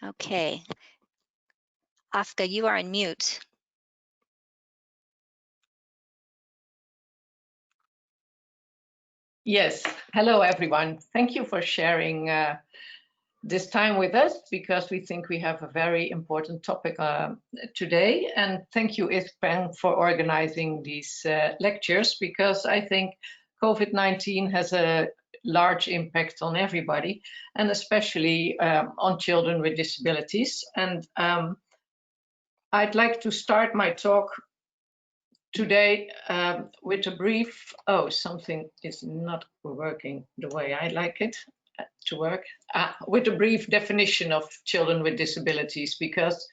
Okay. Oscar, you are on mute. Yes, hello everyone. Thank you for sharing this time with us, because we think we have a very important topic today. And thank you, ISPEN, for organizing these lectures, because I think COVID-19 has a large impact on everybody, and especially on children with disabilities. And I'd like to start my talk today with a brief, something is not working the way I like it to work, with a brief definition of children with disabilities, because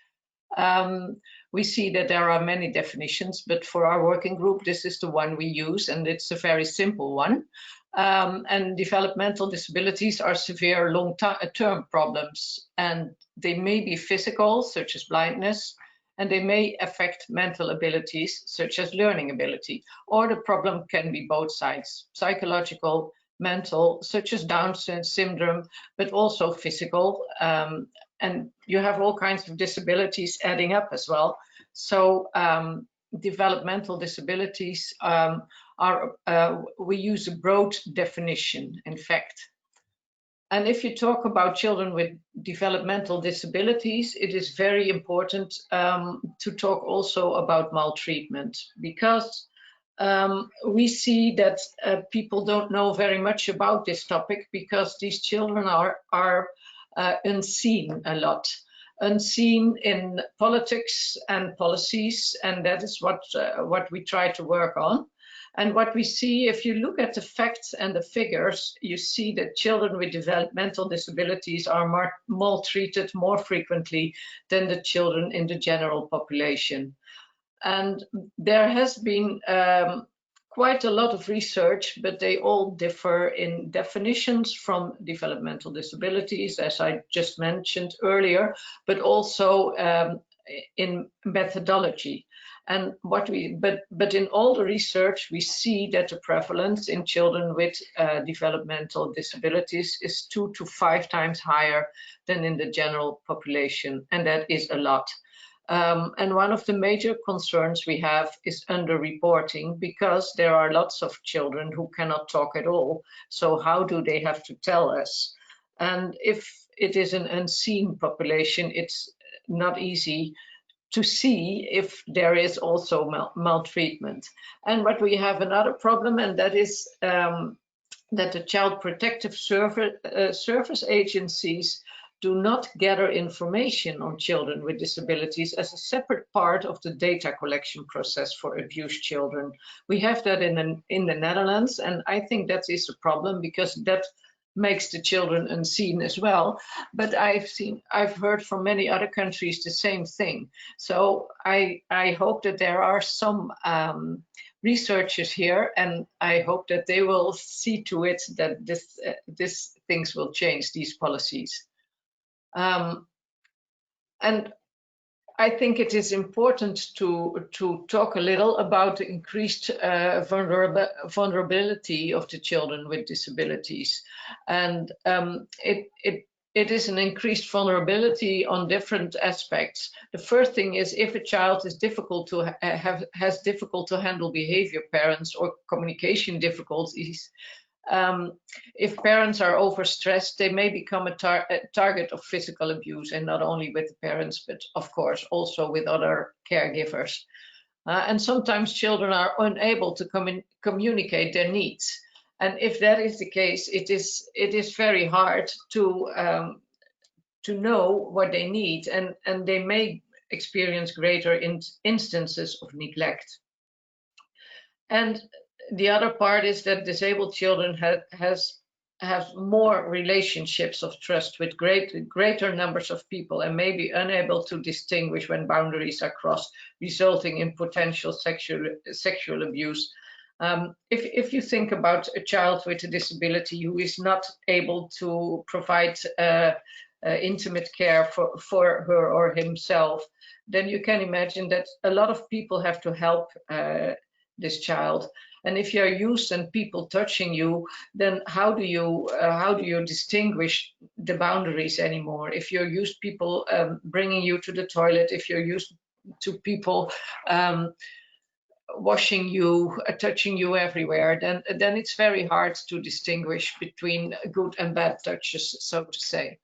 we see that there are many definitions, but for our working group, this is the one we use, and it's a very simple one. And developmental disabilities are severe long-term problems, and they may be physical, such as blindness, and they may affect mental abilities, such as learning ability, or the problem can be both sides, psychological, mental, such as Down syndrome, but also physical. And you have all kinds of disabilities adding up as well. So developmental disabilities we use a broad definition, in fact. And if you talk about children with developmental disabilities, it is very important to talk also about maltreatment, because we see that people don't know very much about this topic, because these children are unseen a lot. Unseen in politics and policies, and that is what we try to work on. And what we see, if you look at the facts and the figures, you see that children with developmental disabilities are maltreated more frequently than the children in the general population. And there has been quite a lot of research, but they all differ in definitions from developmental disabilities, as I just mentioned earlier, but also in methodology. And but in all the research, we see that the prevalence in children with developmental disabilities is 2 to 5 times higher than in the general population, and that is a lot. And one of the major concerns we have is underreporting, because there are lots of children who cannot talk at all. So how do they have to tell us? And if it is an unseen population, it's not easy to see if there is also maltreatment. And what we have another problem, and that is that the Child Protective Service agencies do not gather information on children with disabilities as a separate part of the data collection process for abused children. We have that in the Netherlands, and I think that is a problem, because that makes the children unseen as well. But I've heard from many other countries the same thing. So I hope that there are some researchers here, and I hope that they will see to it that this things will change, these policies. And I think it is important to talk a little about the increased vulnerability of the children with disabilities. And it is an increased vulnerability on different aspects. The first thing is, if a child is has difficult to handle behavior patterns or communication difficulties, if parents are overstressed, they may become a target of physical abuse, and not only with the parents, but of course also with other caregivers. And sometimes children are unable to communicate their needs. And if that is the case, it is very hard to know what they need, and they may experience greater instances of neglect. And the other part is that disabled children have more relationships of trust with greater numbers of people, and may be unable to distinguish when boundaries are crossed, resulting in potential sexual abuse. If you think about a child with a disability who is not able to provide intimate care for her or himself, then you can imagine that a lot of people have to help this child. And if you're used and people touching you, then how do you distinguish the boundaries anymore? If you're used people bringing you to the toilet, if you're used to people washing you, touching you everywhere, then it's very hard to distinguish between good and bad touches, so to say.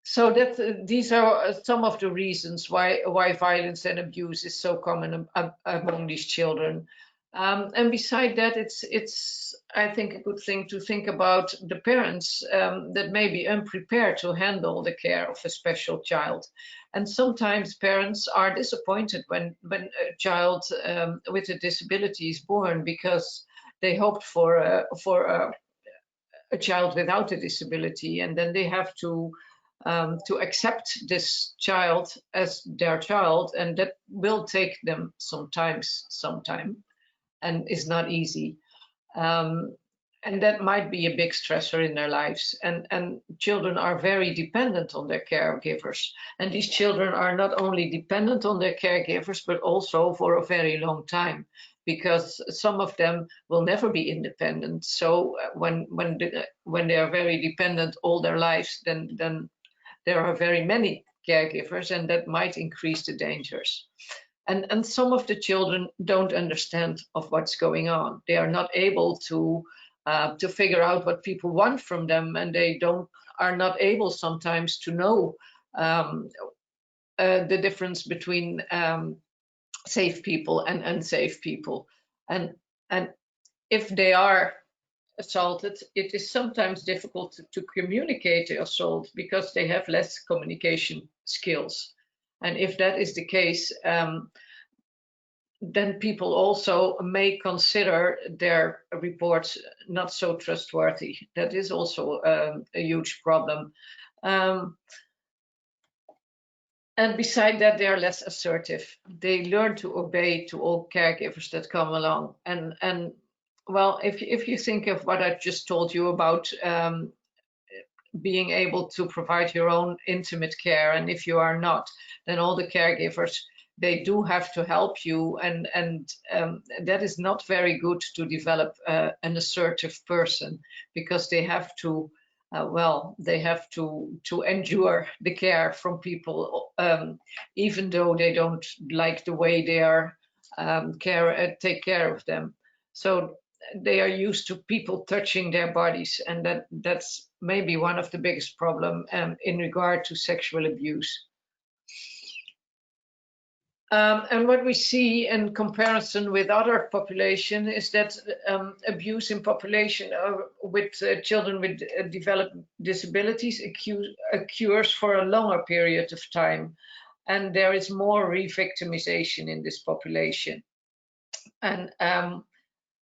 So that these are some of the reasons why violence and abuse is so common among these children. And beside that, it's I think a good thing to think about the parents that may be unprepared to handle the care of a special child. And sometimes parents are disappointed when a child with a disability is born, because they hoped for a child without a disability, and then they have to accept this child as their child, and that will take them some time, and is not easy. And that might be a big stressor in their lives. And children are very dependent on their caregivers. And these children are not only dependent on their caregivers, but also for a very long time, because some of them will never be independent. So when they are very dependent all their lives, then there are very many caregivers, and that might increase the dangers. And some of the children don't understand of what's going on. They are not able to figure out what people want from them, and they are not able sometimes to know the difference between safe people and unsafe people. And if they are assaulted, it is sometimes difficult to communicate the assault, because they have less communication skills. And if that is the case, then people also may consider their reports not so trustworthy. That is also a huge problem. And beside that, they are less assertive. They learn to obey to all caregivers that come along. And well, if you think of what I just told you about being able to provide your own intimate care, and if you are not, then all the caregivers, they do have to help you, and that is not very good to develop an assertive person, because they have to they have to endure the care from people, even though they don't like the way they are take care of them. So they are used to people touching their bodies, and that's maybe one of the biggest problem in regard to sexual abuse. And what we see in comparison with other population is that abuse in population with children with developed disabilities occurs for a longer period of time, and there is more re-victimization in this population. And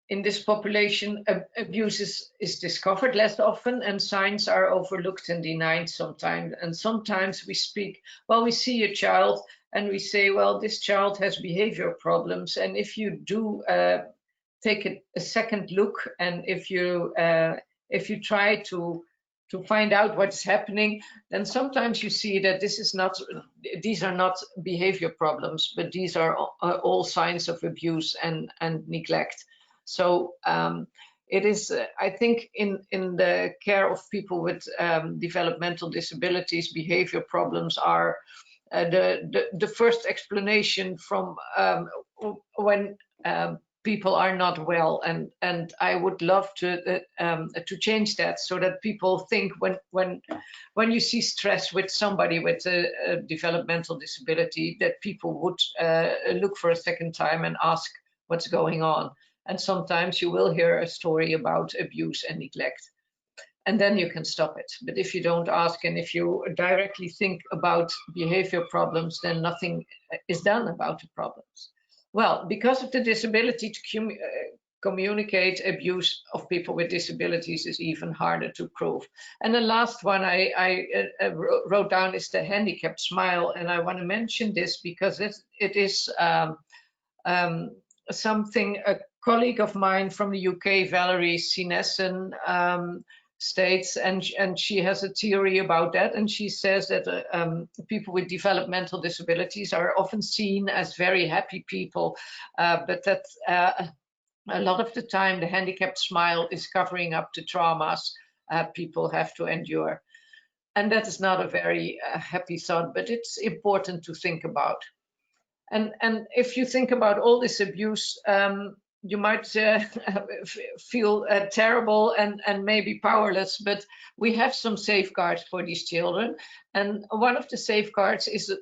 in this population, abuse is discovered less often, and signs are overlooked and denied sometimes. And sometimes we see a child and we say, well, this child has behavior problems. And if you do take a second look, and if you try to find out what's happening, then sometimes you see that these are not behavior problems, but these are all signs of abuse and neglect. So it is, I think, in the care of people with developmental disabilities, behavior problems are the first explanation from when people are not well, and I would love to change that, so that people think when you see stress with somebody with a developmental disability, that people would look for a second time and ask what's going on. And sometimes you will hear a story about abuse and neglect, and then you can stop it. But if you don't ask, and if you directly think about behavior problems, then nothing is done about the problems. Well, because of the disability, to communicate abuse of people with disabilities is even harder to prove. And the last one I wrote down is the Handicapped Smile, and I want to mention this because it is something a colleague of mine from the UK, Valerie Sinessen, States, and she has a theory about that, and she says that people with developmental disabilities are often seen as very happy people, but that a lot of the time the handicapped smile is covering up the traumas people have to endure. And that is not a very happy thought, but it's important to think about. And if you think about all this abuse, you might feel terrible and maybe powerless, but we have some safeguards for these children. And one of the safeguards is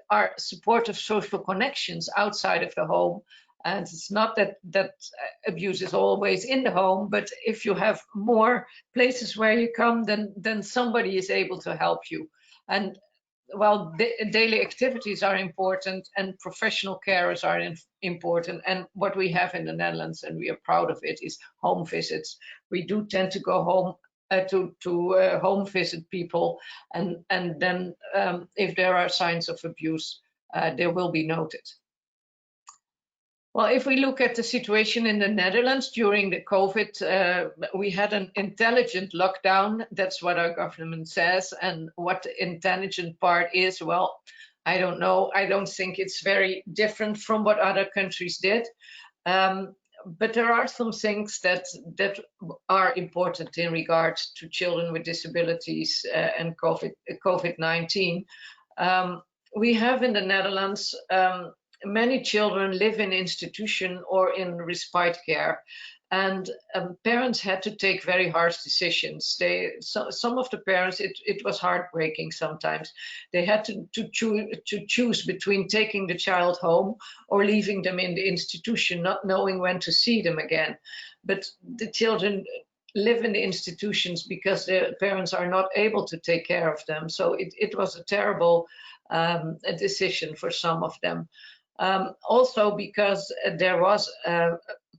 our supportive social connections outside of the home. And it's not that abuse is always in the home, but if you have more places where you come, then somebody is able to help you. And well, daily activities are important, and professional carers are important. And what we have in the Netherlands, and we are proud of it, is home visits. We do tend to go home to home visit people, and then if there are signs of abuse, they will be noted. Well, if we look at the situation in the Netherlands during the COVID, we had an intelligent lockdown. That's what our government says. And what the intelligent part is, well, I don't know. I don't think it's very different from what other countries did. But there are some things that are important in regards to children with disabilities and COVID-19. We have in the Netherlands many children live in institution or in respite care, and parents had to take very harsh decisions. Some of the parents, it was heartbreaking sometimes. They had to choose between taking the child home or leaving them in the institution, not knowing when to see them again. But the children live in the institutions because their parents are not able to take care of them. So it was a terrible decision for some of them. Also because there was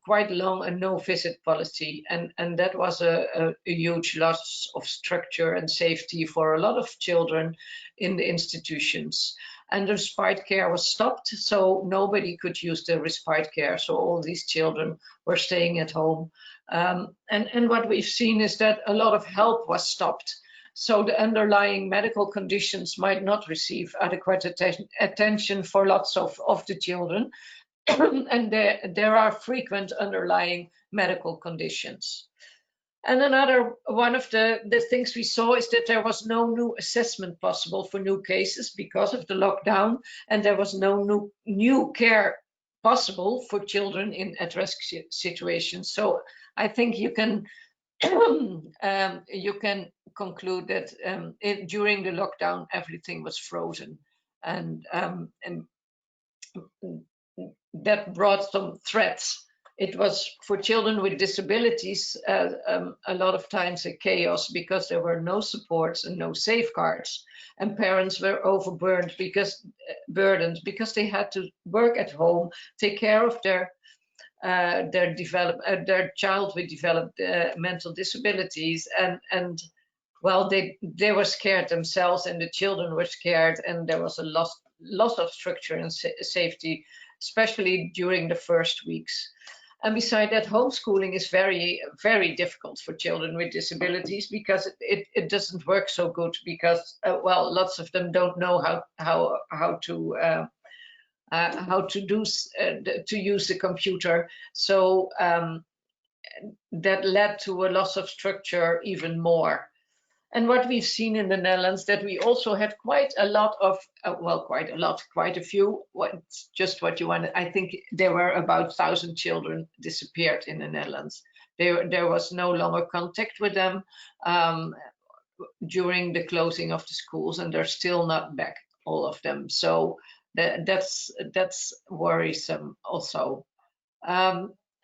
quite long a no-visit policy, and that was a huge loss of structure and safety for a lot of children in the institutions. And the respite care was stopped, so nobody could use the respite care. So all these children were staying at home. And what we've seen is that a lot of help was stopped. So the underlying medical conditions might not receive adequate attention for lots of the children. And there are frequent underlying medical conditions. And another one of the things we saw is that there was no new assessment possible for new cases because of the lockdown, and there was no new care possible for children in at-risk situations. So I think you can you can conclude that during the lockdown everything was frozen, and that brought some threats. It was for children with disabilities a lot of times a chaos because there were no supports and no safeguards, and parents were overburdened because they had to work at home, take care of their child with developed mental disabilities, and well, they were scared themselves, and the children were scared, and there was a loss of structure and safety, especially during the first weeks. And beside that, homeschooling is very, very difficult for children with disabilities because it doesn't work so good because, well, lots of them don't know how to use the computer. So that led to a loss of structure even more. And what we've seen in the Netherlands, that we also had quite a lot of, quite a few, just what you wanted. I think there were about 1,000 children disappeared in the Netherlands. There was no longer contact with them during the closing of the schools, and they're still not back, all of them. So that's worrisome also.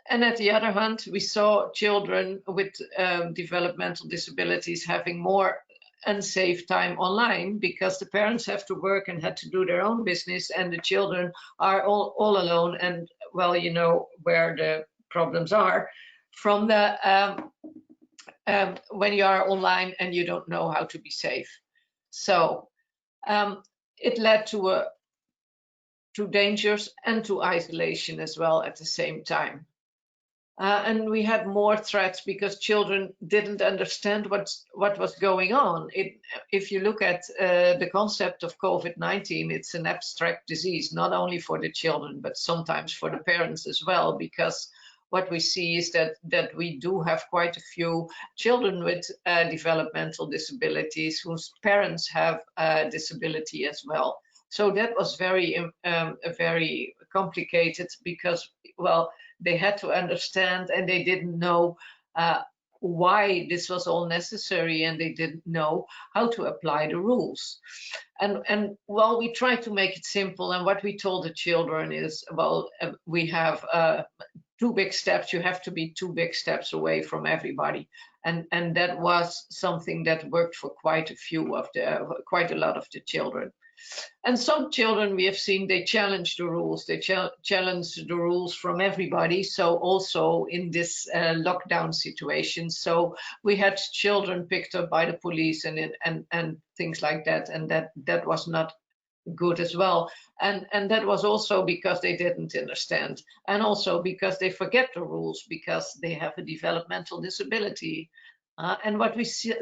And at the other hand, we saw children with developmental disabilities having more unsafe time online because the parents have to work and had to do their own business, and the children are all alone. And well, you know where the problems are from the when you are online and you don't know how to be safe. So it led to dangers and to isolation as well at the same time. And we had more threats because children didn't understand what was going on. If you look at the concept of COVID-19, it's an abstract disease, not only for the children, but sometimes for the parents as well, because what we see is that we do have quite a few children with developmental disabilities whose parents have a disability as well. So that was very complicated because, well, they had to understand and they didn't know why this was all necessary, and they didn't know how to apply the rules. And well, we tried to make it simple, and what we told the children is, well, we have 2 big steps. You have to be 2 big steps away from everybody, and that was something that worked for quite a lot of the children. And some children we have seen, they challenge the rules. They challenge the rules from everybody. So also in this lockdown situation. So we had children picked up by the police and things like that. And that was not good as well. And that was also because they didn't understand. And also because they forget the rules because they have a developmental disability. And what we see,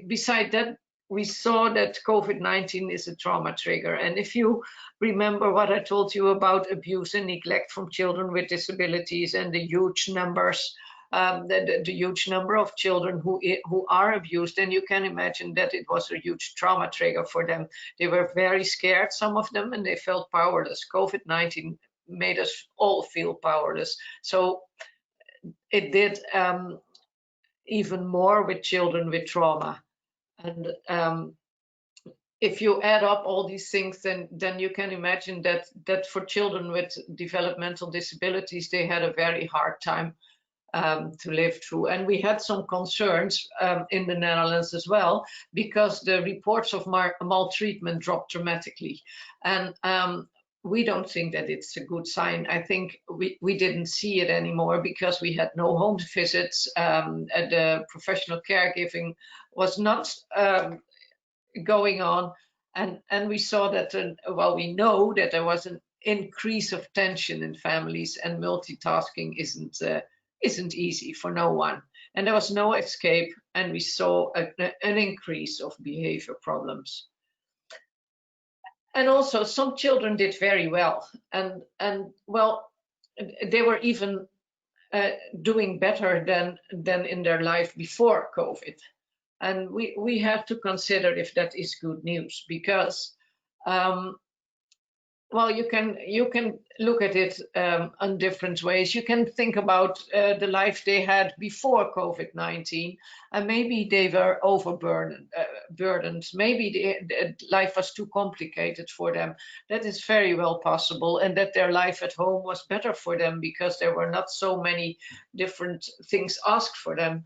beside that, we saw that COVID-19 is a trauma trigger. And if you remember what I told you about abuse and neglect from children with disabilities and the huge numbers, the huge number of children who are abused, then you can imagine that it was a huge trauma trigger for them. They were very scared, some of them, and they felt powerless. COVID-19 made us all feel powerless. So it did even more with children with trauma. And if you add up all these things, then you can imagine that for children with developmental disabilities, they had a very hard time to live through. And we had some concerns in the Netherlands as well, because the reports of maltreatment dropped dramatically. And we don't think that it's a good sign. I think we didn't see it anymore because we had no home visits. The professional caregiving was not going on. And we saw that, well, we know that there was an increase of tension in families, and multitasking isn't easy for no one. And there was no escape, and we saw an increase of behavior problems. And also some children did very well, and well, they were even doing better than in their life before COVID. And we have to consider if that is good news, because well, you can look at it in different ways. You can think about the life they had before COVID-19, and maybe they were overburdened. Maybe life was too complicated for them. That is very well possible, and that their life at home was better for them because there were not so many different things asked for them.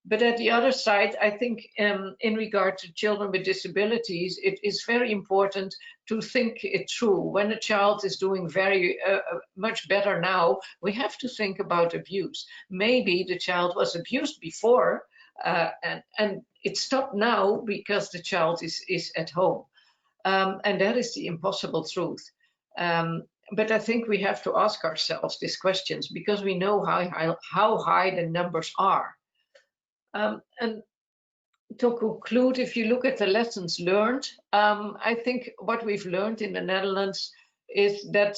But at the other side, I think in regard to children with disabilities, it is very important to think it through. When a child is doing very much better now, we have to think about abuse. Maybe the child was abused before and it stopped now because the child is at home. And that is the impossible truth. But I think we have to ask ourselves these questions because we know how high the numbers are. And to conclude, if you look at the lessons learned, I think what we've learned in the Netherlands is that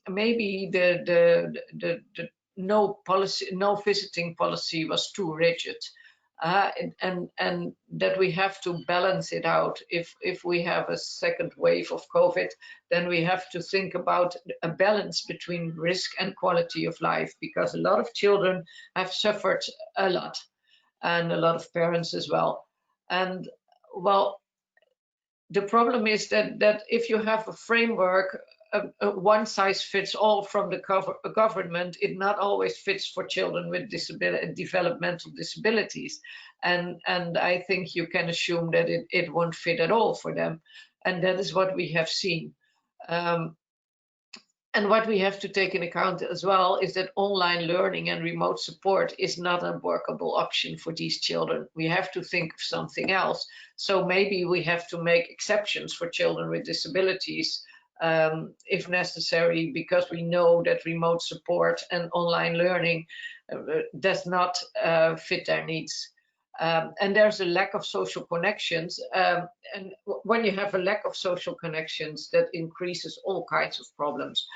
maybe the no visiting policy was too rigid, and that we have to balance it out. If we have a second wave of COVID, then we have to think about a balance between risk and quality of life, because a lot of children have suffered a lot, and a lot of parents as well. And well, the problem is that if you have a framework, one size fits all from the government, it not always fits for children with developmental disabilities. And I think you can assume that it won't fit at all for them. And that is what we have seen. And what we have to take into account as well is that online learning and remote support is not a workable option for these children. We have to think of something else. So maybe we have to make exceptions for children with disabilities if necessary, because we know that remote support and online learning does not fit their needs. And there's a lack of social connections. And when you have a lack of social connections, that increases all kinds of problems.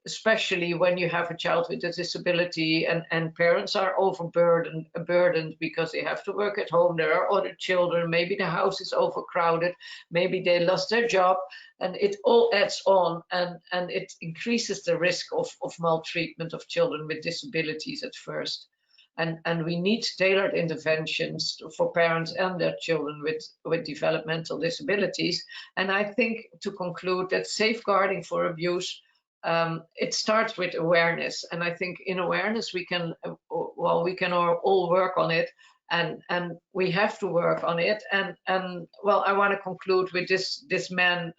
Especially when you have a child with a disability and parents are burdened because they have to work at home. There are other children, maybe the house is overcrowded, maybe they lost their job, and it all adds on, and it increases the risk of maltreatment of children with disabilities at first. And we need tailored interventions for parents and their children with developmental disabilities. And I think, to conclude, that safeguarding for abuse, it starts with awareness. And I think in awareness we can all work on it, and we have to work on it. And well, I want to conclude with this man,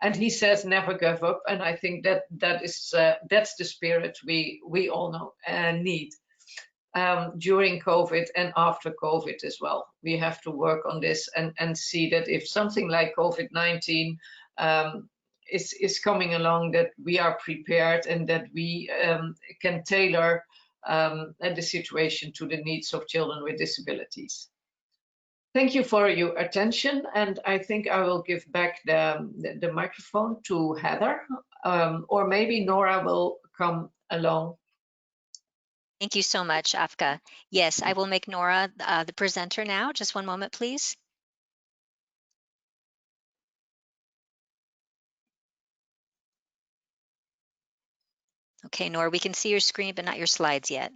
and he says never give up. And I think that's the spirit we all know and need. During COVID and after COVID as well. We have to work on this and see that if something like COVID-19 is coming along, that we are prepared and that we can tailor the situation to the needs of children with disabilities. Thank you for your attention, and I think I will give back the microphone to Heather, or maybe Nora will come along. Thank you so much, Afka. Yes, I will make Nora the presenter now. Just one moment, please. Okay, Nora, we can see your screen, but not your slides yet.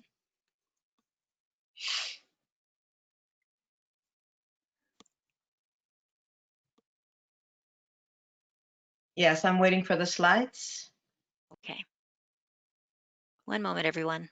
Yes, I'm waiting for the slides. Okay. One moment, everyone.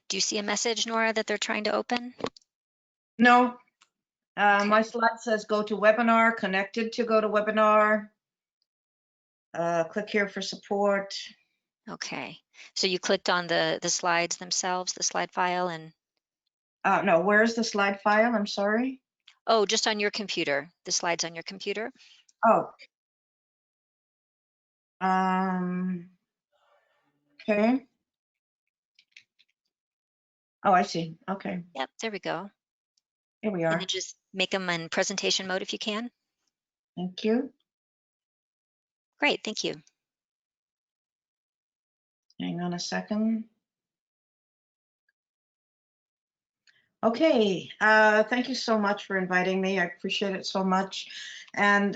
Do you see a message, Nora, that they're trying to open? No, Okay. my slide says go to webinar, connected to go to webinar. Click here for support. Okay. So you clicked on the slides themselves, the slide file, and No, where's the slide file? I'm sorry. oh, just on your computer, the slides on your computer. Oh. Okay. Oh, I see. Okay. Yep, there we go. Here we And are. then just make them in presentation mode if you can. Thank you. Great, thank you. Hang on a second. Okay, thank you so much for inviting me. I appreciate it so much. And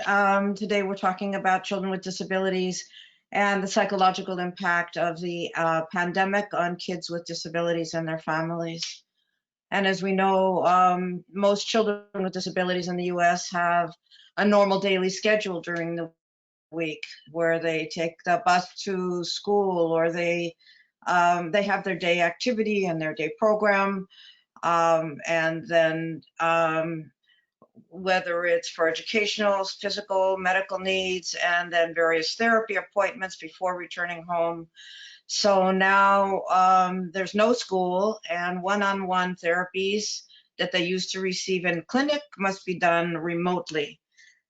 today we're talking about children with disabilities and the psychological impact of the pandemic on kids with disabilities and their families. And as we know, most children with disabilities in the US have a normal daily schedule during the week where they take the bus to school, or they have their day activity and their day program. And then whether it's for educational, physical, medical needs, and then various therapy appointments before returning home. So now there's no school, and one-on-one therapies that they used to receive in clinic must be done remotely.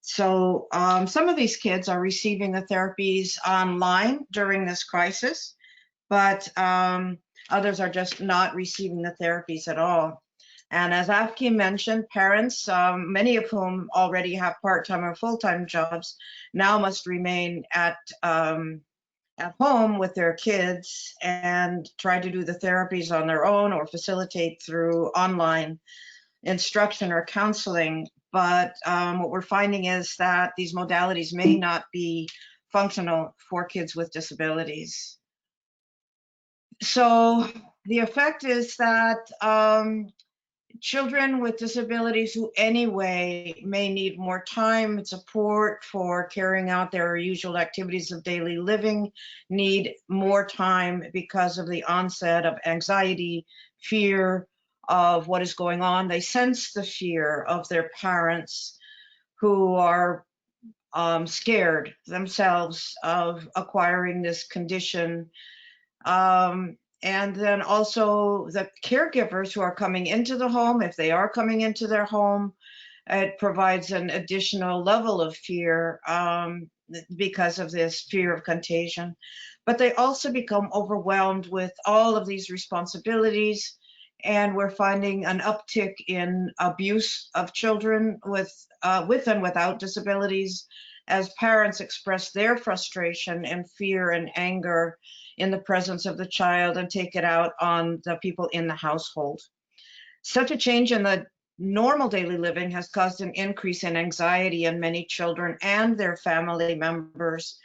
So some of these kids are receiving the therapies online during this crisis, but others are just not receiving the therapies at all. And as Afki mentioned, parents, many of whom already have part-time or full-time jobs, now must remain at home with their kids and try to do the therapies on their own or facilitate through online instruction or counseling. But what we're finding is that these modalities may not be functional for kids with disabilities. So the effect is that children with disabilities who anyway may need more time and support for carrying out their usual activities of daily living need more time because of the onset of anxiety, fear of what is going on. They sense the fear of their parents who are scared themselves of acquiring this condition. And then also the caregivers who are coming into the home, if they are coming into their home, it provides an additional level of fear because of this fear of contagion. But they also become overwhelmed with all of these responsibilities. And we're finding an uptick in abuse of children with and without disabilities as parents express their frustration and fear and anger in the presence of the child and take it out on the people in the household. Such a change in the normal daily living has caused an increase in anxiety in many children and their family members.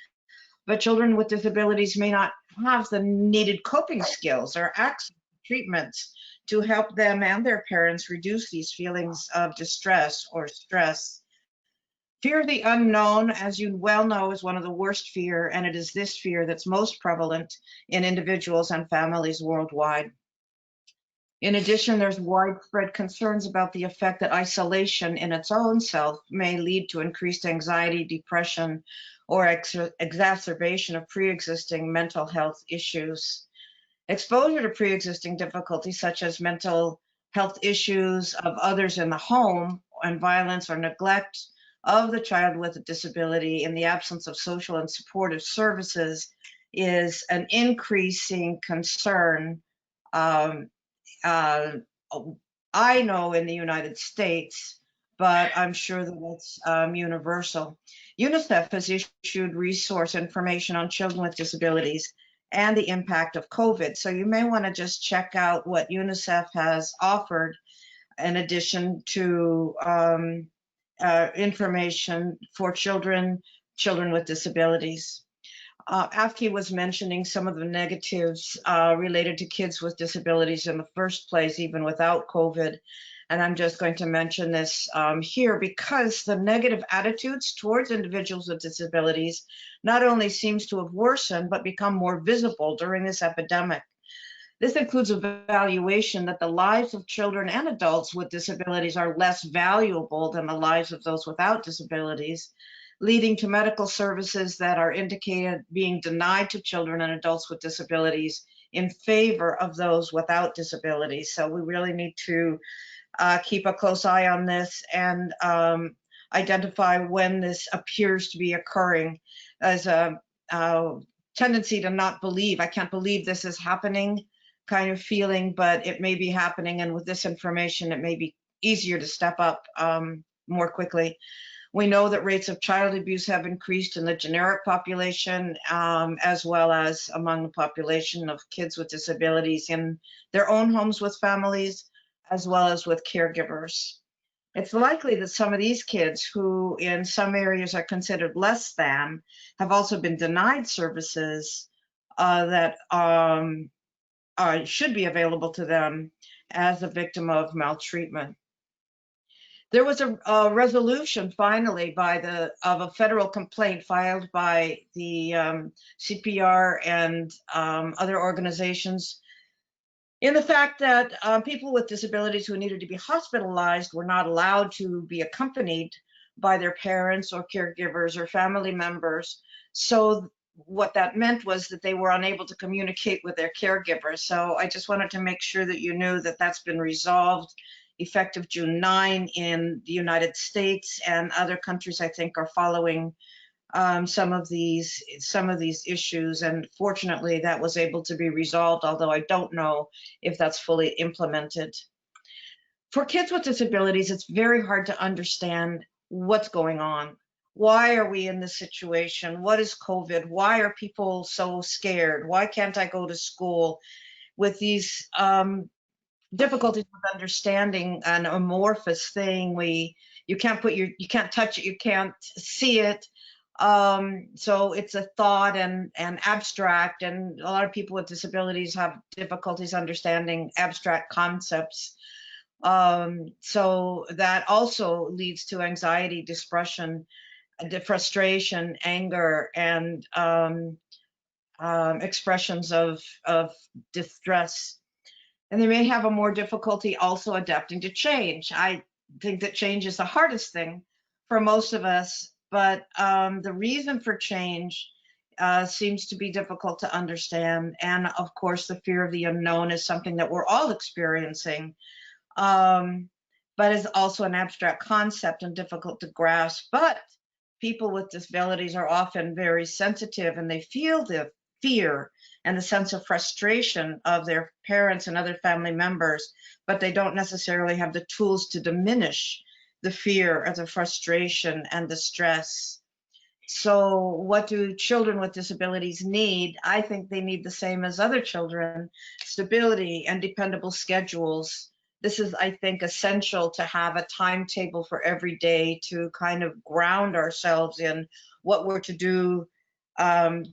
But children with disabilities may not have the needed coping skills or access to treatments to help them and their parents reduce these feelings of distress or stress. Fear of the unknown, as you well know, is one of the worst fear, and it is this fear that's most prevalent in individuals and families worldwide. In addition, there's widespread concerns about the effect that isolation in its own self may lead to increased anxiety, depression, or exacerbation of pre-existing mental health issues. Exposure to pre-existing difficulties such as mental health issues of others in the home and violence or neglect of the child with a disability in the absence of social and supportive services is an increasing concern. Uh, I know in the United States, but I'm sure that it's universal. UNICEF has issued resource information on children with disabilities and the impact of COVID. So you may want to just check out what UNICEF has offered in addition to information for children with disabilities. Afki was mentioning some of the negatives related to kids with disabilities in the first place, even without COVID. And I'm just going to mention this here because the negative attitudes towards individuals with disabilities not only seems to have worsened, but become more visible during this epidemic. This includes evaluation that the lives of children and adults with disabilities are less valuable than the lives of those without disabilities, leading to medical services that are indicated being denied to children and adults with disabilities in favor of those without disabilities. So we really need to keep a close eye on this and identify when this appears to be occurring as a tendency to not believe. I can't believe this is happening kind of feeling, but it may be happening. And with this information, it may be easier to step up more quickly. We know that rates of child abuse have increased in the generic population, as well as among the population of kids with disabilities in their own homes with families, as well as with caregivers. It's likely that some of these kids who in some areas are considered less than have also been denied services that should be available to them as a victim of maltreatment. There was a resolution finally of a federal complaint filed by the CPR and other organizations in the fact that people with disabilities who needed to be hospitalized were not allowed to be accompanied by their parents or caregivers or family members. So what that meant was that they were unable to communicate with their caregivers. So I just wanted to make sure that you knew that that's been resolved effective June 9 in the United States, and other countries I think are following some of these issues, and fortunately that was able to be resolved, although I don't know if that's fully implemented. For kids with disabilities, it's very hard to understand what's going on. Why are we in this situation? What is COVID? Why are people so scared? Why can't I go to school? With these difficulties with understanding an amorphous thing, you can't touch it, you can't see it. So it's a thought and abstract, and a lot of people with disabilities have difficulties understanding abstract concepts. So that also leads to anxiety, depression, frustration, anger, and expressions of distress. And they may have a more difficulty also adapting to change. I think that change is the hardest thing for most of us, but the reason for change seems to be difficult to understand. And of course, the fear of the unknown is something that we're all experiencing, um, but is also an abstract concept and difficult to grasp. But people with disabilities are often very sensitive, and they feel the fear and the sense of frustration of their parents and other family members, but they don't necessarily have the tools to diminish the fear or the frustration and the stress. So what do children with disabilities need? I think they need the same as other children: stability and dependable schedules. This is, I think, essential to have a timetable for every day to kind of ground ourselves in what we're to do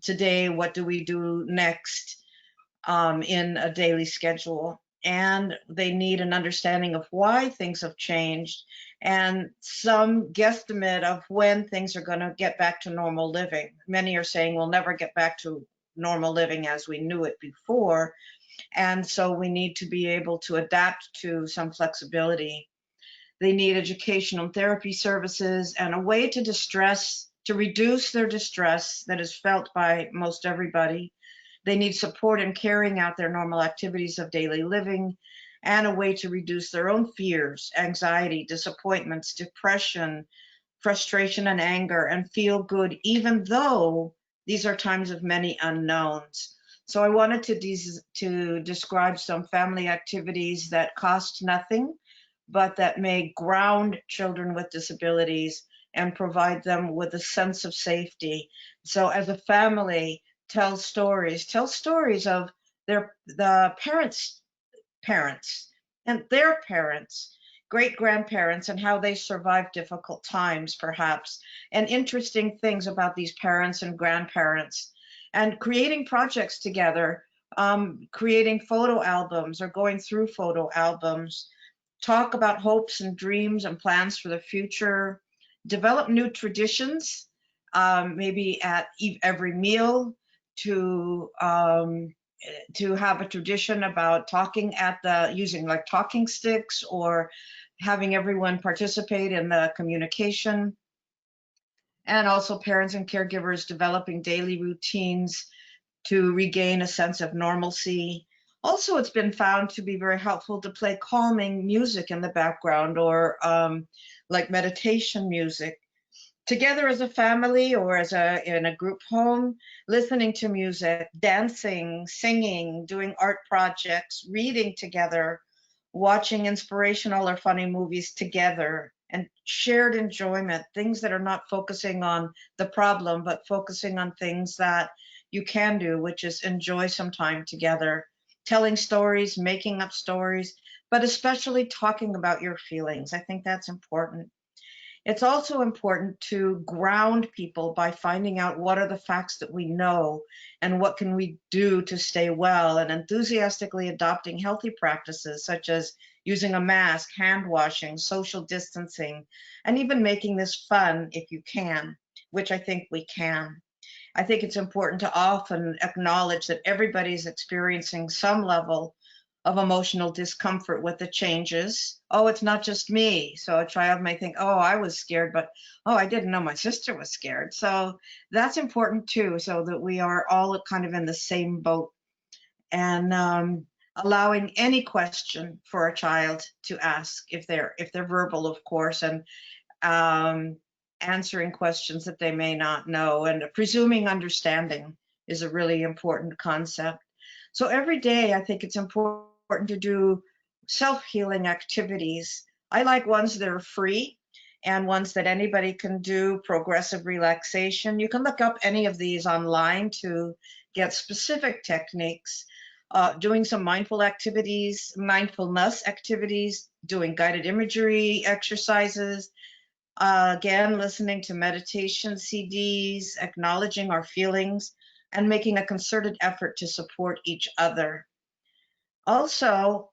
today, what do we do next, in a daily schedule. And they need an understanding of why things have changed and some guesstimate of when things are going to get back to normal living. Many are saying we'll never get back to normal living as we knew it before. And so we need to be able to adapt to some flexibility. They need educational therapy services and a way to distress, to reduce their distress that is felt by most everybody. They need support in carrying out their normal activities of daily living and a way to reduce their own fears, anxiety, disappointments, depression, frustration, and anger, and feel good, even though these are times of many unknowns. So I wanted to describe some family activities that cost nothing, but that may ground children with disabilities and provide them with a sense of safety. So as a family, tell stories of the parents and their parents, great grandparents, and how they survived difficult times, perhaps, and interesting things about these parents and grandparents, and creating projects together, creating photo albums or going through photo albums, talk about hopes and dreams and plans for the future, develop new traditions, maybe at every meal, to have a tradition about talking at the using like talking sticks or having everyone participate in the communication, and also parents and caregivers developing daily routines to regain a sense of normalcy. Also, it's been found to be very helpful to play calming music in the background or like meditation music together as a family or in a group home, listening to music, dancing, singing, doing art projects, reading together, watching inspirational or funny movies together, and shared enjoyment, things that are not focusing on the problem, but focusing on things that you can do, which is enjoy some time together, telling stories, making up stories, but especially talking about your feelings. I think that's important. It's also important to ground people by finding out what are the facts that we know and what can we do to stay well, and enthusiastically adopting healthy practices such as using a mask, hand washing, social distancing, and even making this fun if you can, which I think we can. I think it's important to often acknowledge that everybody's experiencing some level of emotional discomfort with the changes. Oh, it's not just me. So a child may think, oh, I was scared, but oh, I didn't know my sister was scared. So that's important too, so that we are all kind of in the same boat, and allowing any question for a child to ask if they're verbal, of course, and um, answering questions that they may not know, and presuming understanding is a really important concept. So every day, I think it's important to do self-healing activities. I like ones that are free and ones that anybody can do. Progressive relaxation. You can look up any of these online to get specific techniques. Doing some mindfulness activities, doing guided imagery exercises, again, listening to meditation CDs, acknowledging our feelings, and making a concerted effort to support each other. Also,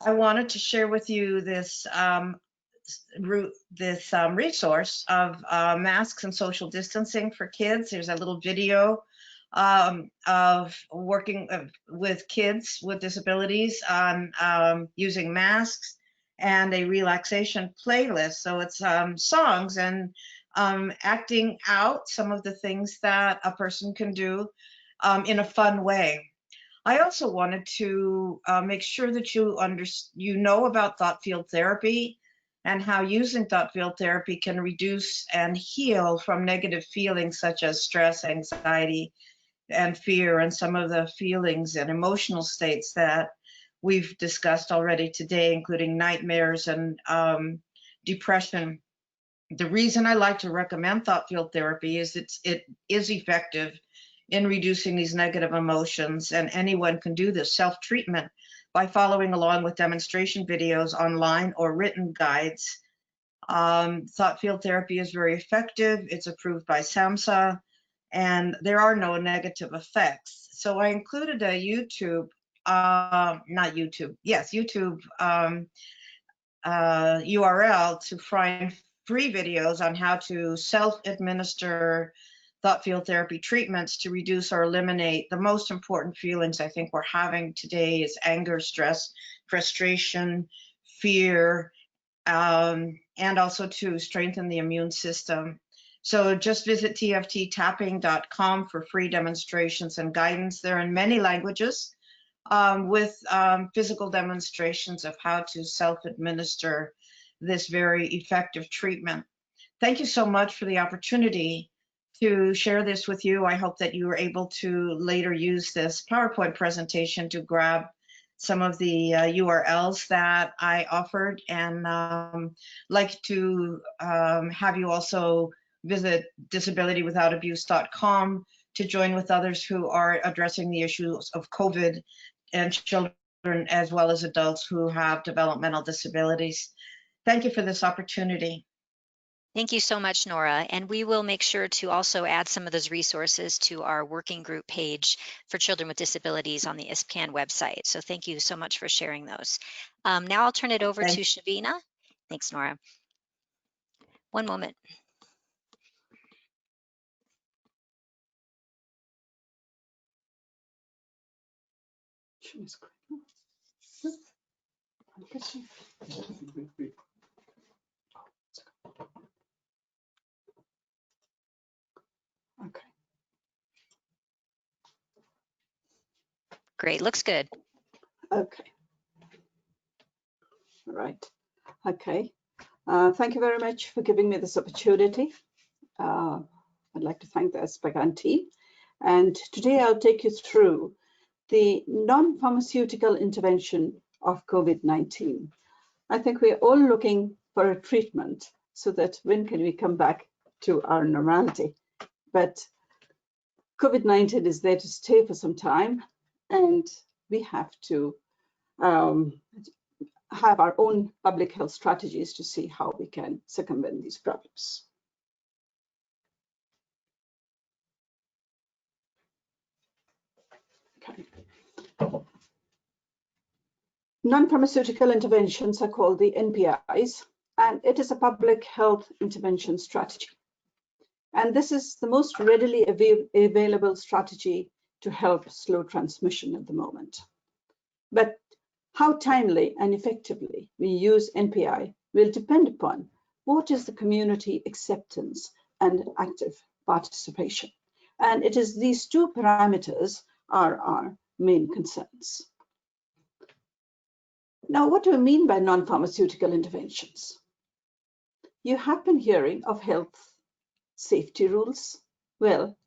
I wanted to share with you this resource of masks and social distancing for kids. There's a little video of working with kids with disabilities on using masks, and a relaxation playlist. So it's songs and acting out some of the things that a person can do in a fun way. I also wanted to make sure that you know about thought field therapy and how using thought field therapy can reduce and heal from negative feelings such as stress, anxiety, and fear, and some of the feelings and emotional states that we've discussed already today, including nightmares and depression. The reason I like to recommend thought field therapy is it is effective in reducing these negative emotions, and anyone can do this self-treatment by following along with demonstration videos online or written guides. Thought field therapy is very effective. It's approved by SAMHSA, and there are no negative effects. So I included a YouTube URL to find free videos on how to self-administer thought field therapy treatments to reduce or eliminate the most important feelings I think we're having today is anger, stress, frustration, fear, and also to strengthen the immune system. So just visit tfttapping.com for free demonstrations and guidance. They're in many languages with physical demonstrations of how to self-administer this very effective treatment. Thank you so much for the opportunity to share this with you. I hope that you were able to later use this PowerPoint presentation to grab some of the URLs that I offered, and like to have you also visit disabilitywithout-abuse.com to join with others who are addressing the issues of COVID and children as well as adults who have developmental disabilities. Thank you for this opportunity. Thank you so much, Nora. And we will make sure to also add some of those resources to our working group page for children with disabilities on the ISPCAN website. So thank you so much for sharing those. Now I'll turn it over to Shavina. Thanks, Nora. One moment. Okay. Great, looks good. Okay. All right. Okay. Thank you very much for giving me this opportunity. I'd like to thank the ISPCAN team. And today I'll take you through the non-pharmaceutical intervention of COVID-19. I think we're all looking for a treatment so that when can we come back to our normality. But COVID-19 is there to stay for some time, and we have to have our own public health strategies to see how we can circumvent these problems. Okay. Non-pharmaceutical interventions are called the NPIs, and it is a public health intervention strategy. And this is the most readily available strategy to help slow transmission at the moment. But how timely and effectively we use NPI will depend upon what is the community acceptance and active participation. And it is these two parameters are our main concerns. Now, what do we mean by non-pharmaceutical interventions? You have been hearing of health safety rules. Well,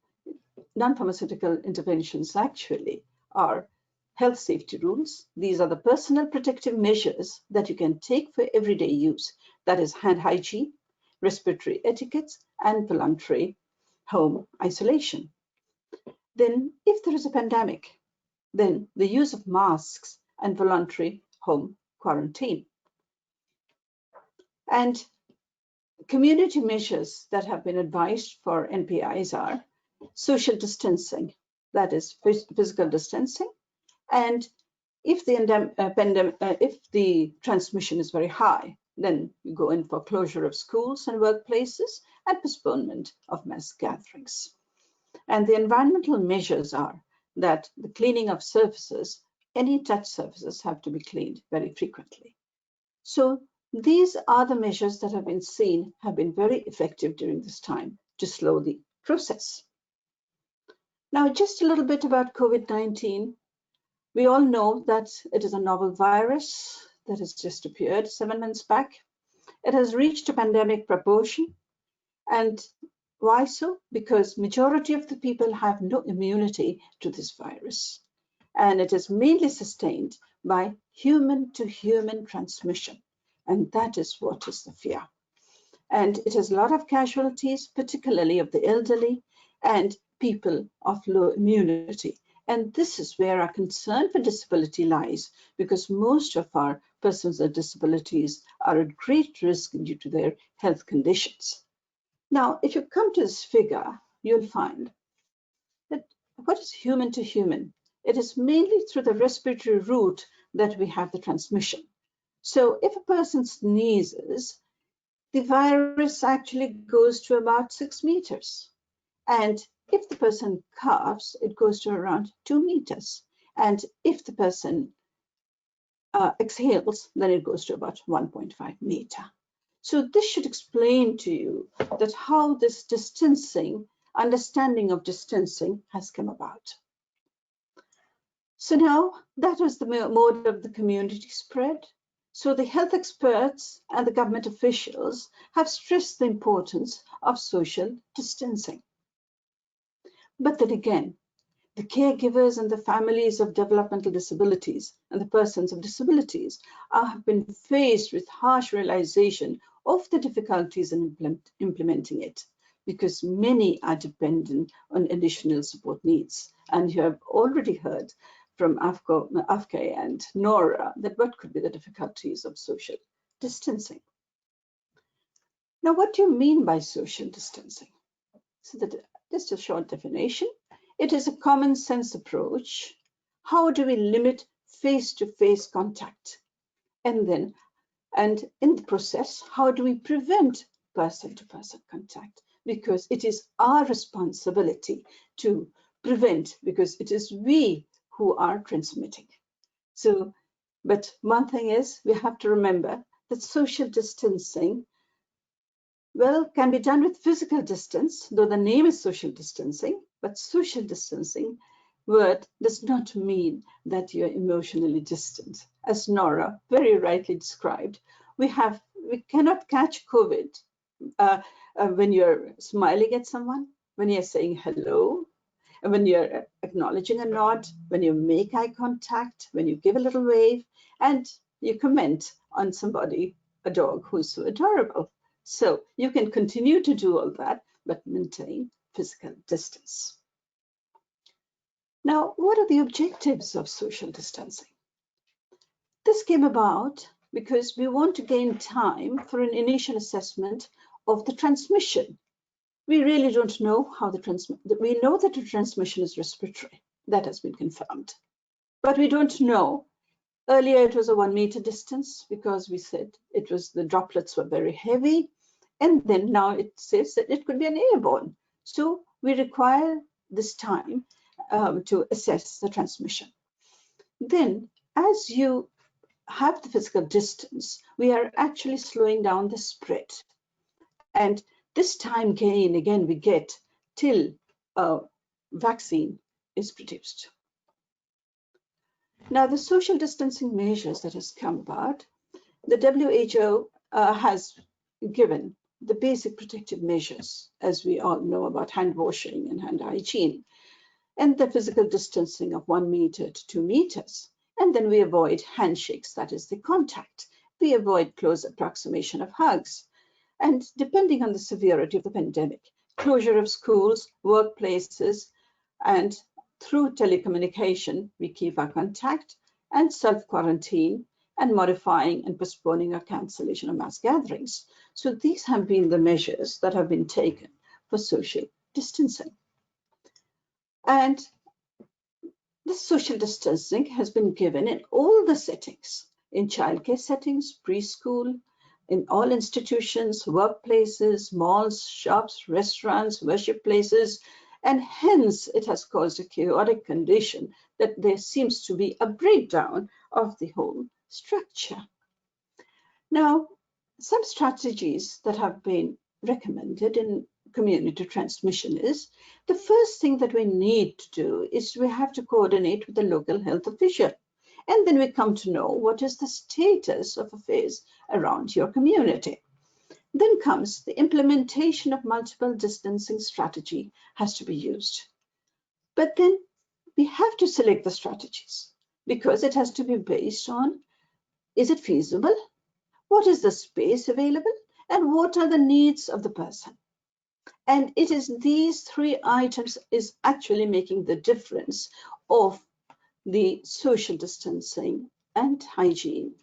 non-pharmaceutical interventions actually are health safety rules. These are the personal protective measures that you can take for everyday use. That is hand hygiene, respiratory etiquettes, and voluntary home isolation. Then, if there is a pandemic, then the use of masks and voluntary home quarantine. And community measures that have been advised for NPIs are social distancing, that is physical distancing, and if the transmission is very high, then you go in for closure of schools and workplaces and postponement of mass gatherings. And the environmental measures are that the cleaning of surfaces, any touch surfaces have to be cleaned very frequently. So these are the measures that have been seen have been very effective during this time to slow the process. Now, just a little bit about COVID-19. We all know that it is a novel virus that has just appeared 7 months back. It has reached a pandemic proportion. And why so? Because majority of the people have no immunity to this virus. And it is mainly sustained by human-to-human transmission. And that is what is the fear. And it has a lot of casualties, particularly of the elderly and people of low immunity. And this is where our concern for disability lies, because most of our persons with disabilities are at great risk due to their health conditions. Now, if you come to this figure, you'll find that what is human to human? It is mainly through the respiratory route that we have the transmission. So if a person sneezes, the virus actually goes to about 6 meters. And if the person coughs, it goes to around 2 meters. And if the person exhales, then it goes to about 1.5 meter. So this should explain to you that how this distancing, understanding of distancing has come about. So now that was the mode of the community spread. So the health experts and the government officials have stressed the importance of social distancing. But then again, the caregivers and the families of developmental disabilities and the persons of disabilities have been faced with harsh realization of the difficulties in implementing it, because many are dependent on additional support needs. And you have already heard from Afke and Nora that what could be the difficulties of social distancing. Now, what do you mean by social distancing? So that just a short definition. It is a common sense approach. How do we limit face-to-face contact? And in the process, how do we prevent person-to-person contact? Because it is our responsibility to prevent, because it is we who are transmitting. So, but one thing is, we have to remember that social distancing, well, can be done with physical distance, though the name is social distancing, but social distancing word does not mean that you're emotionally distant. As Nora very rightly described, we cannot catch COVID when you're smiling at someone, when you're saying hello, and when you're acknowledging a nod, when you make eye contact, when you give a little wave, and you comment on somebody, a dog who's so adorable. So you can continue to do all that, but maintain physical distance. Now, what are the objectives of social distancing? This came about because we want to gain time for an initial assessment of the transmission. We really don't know how we know that the transmission is respiratory. That has been confirmed. But we don't know. Earlier, it was a 1 meter distance because we said it was the droplets were very heavy. And then now it says that it could be an airborne. So we require this time to assess the transmission. Then, as you have the physical distance, we are actually slowing down the spread. And this time gain, again, we get till a vaccine is produced. Now, the social distancing measures that has come about, the WHO has given the basic protective measures, as we all know about hand washing and hand hygiene, and the physical distancing of 1 meter to 2 meters. And then we avoid handshakes, that is the contact. We avoid close approximation of hugs. And depending on the severity of the pandemic, closure of schools, workplaces, and through telecommunication, we keep our contact and self-quarantine and modifying and postponing or cancellation of mass gatherings. So these have been the measures that have been taken for social distancing. And The social distancing has been given in all the settings, in childcare settings, preschool, in all institutions, workplaces, malls, shops, restaurants, worship places, and hence it has caused a chaotic condition that there seems to be a breakdown of the whole structure. Now, some strategies that have been recommended in community transmission is the first thing that we need to do is we have to coordinate with the local health official. And then we come to know what is the status of affairs around your community. Then comes the implementation of multiple distancing strategy has to be used. But then we have to select the strategies because it has to be based on, is it feasible? What is the space available? And what are the needs of the person? And it is these three items is actually making the difference of the social distancing and hygiene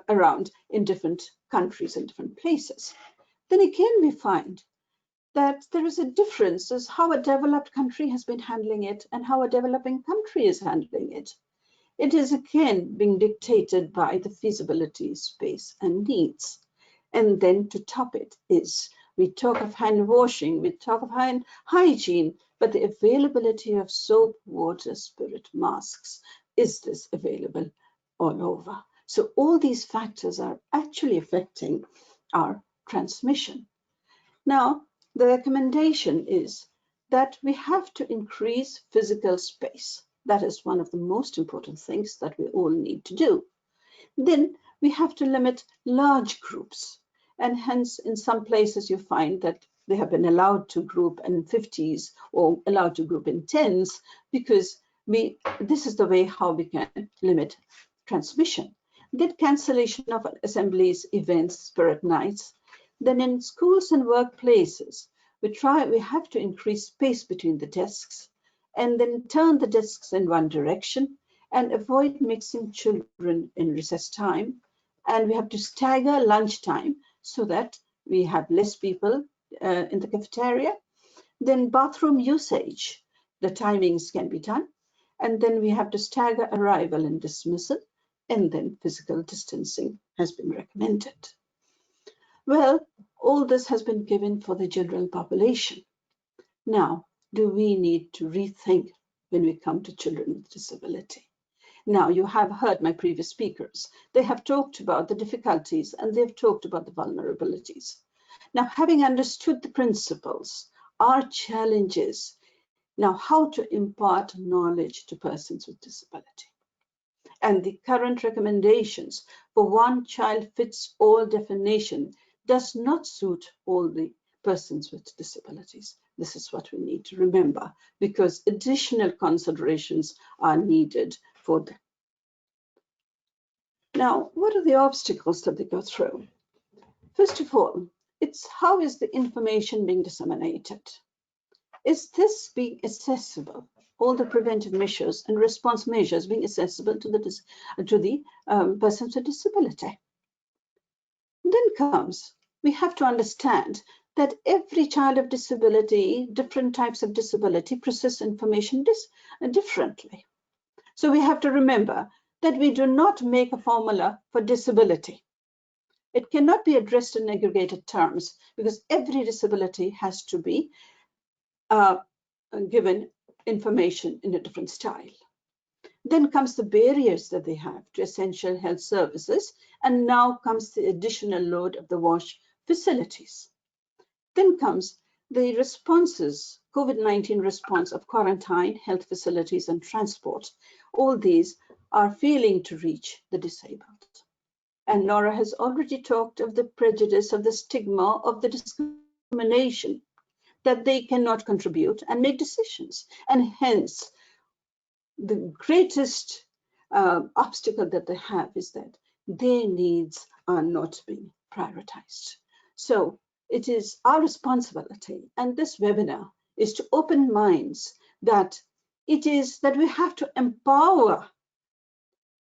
around in different countries and different places. Then again, we find that there is a difference as how a developed country has been handling it and how a developing country is handling it. It is again being dictated by the feasibility, space, and needs. And then to top it is, we talk of hand washing, we talk of hand hygiene, but the availability of soap, water, spirit, masks, is this available all over? So all these factors are actually affecting our transmission. Now, the recommendation is that we have to increase physical space. That is one of the most important things that we all need to do. Then we have to limit large groups. And hence, in some places, you find that they have been allowed to group in 50s or allowed to group in 10s because this is the way how we can limit transmission. Then cancellation of assemblies, events, spirit nights. Then in schools and workplaces, we have to increase space between the desks and then turn the desks in one direction and avoid mixing children in recess time. And we have to stagger lunchtime so that we have less people in the cafeteria. Then bathroom usage, the timings can be done. And then we have to stagger arrival and dismissal. And then physical distancing has been recommended. Well, all this has been given for the general population. Now, do we need to rethink when we come to children with disability? Now, you have heard my previous speakers. They have talked about the difficulties and they've talked about the vulnerabilities. Now, having understood the principles, our challenges, now how to impart knowledge to persons with disability. And the current recommendations for one child fits all definition does not suit all the persons with disabilities. This is what we need to remember because additional considerations are needed for them. Now, what are the obstacles that they go through? First of all, it's how is the information being disseminated? Is this being accessible? All the preventive measures and response measures being accessible to the persons with disability. Then comes, we have to understand that every child of disability, different types of disability, process information differently. So we have to remember that we do not make a formula for disability. It cannot be addressed in aggregated terms because every disability has to be given information in a different style. Then comes the barriers that they have to essential health services, and now comes the additional load of the WASH facilities. Then comes the responses, COVID-19 response of quarantine, health facilities, and transport. All these are failing to reach the disabled. And Nora has already talked of the prejudice, of the stigma, of the discrimination, that they cannot contribute and make decisions. And hence, the greatest obstacle that they have is that their needs are not being prioritized. So it is our responsibility, and this webinar is to open minds that it is that we have to empower.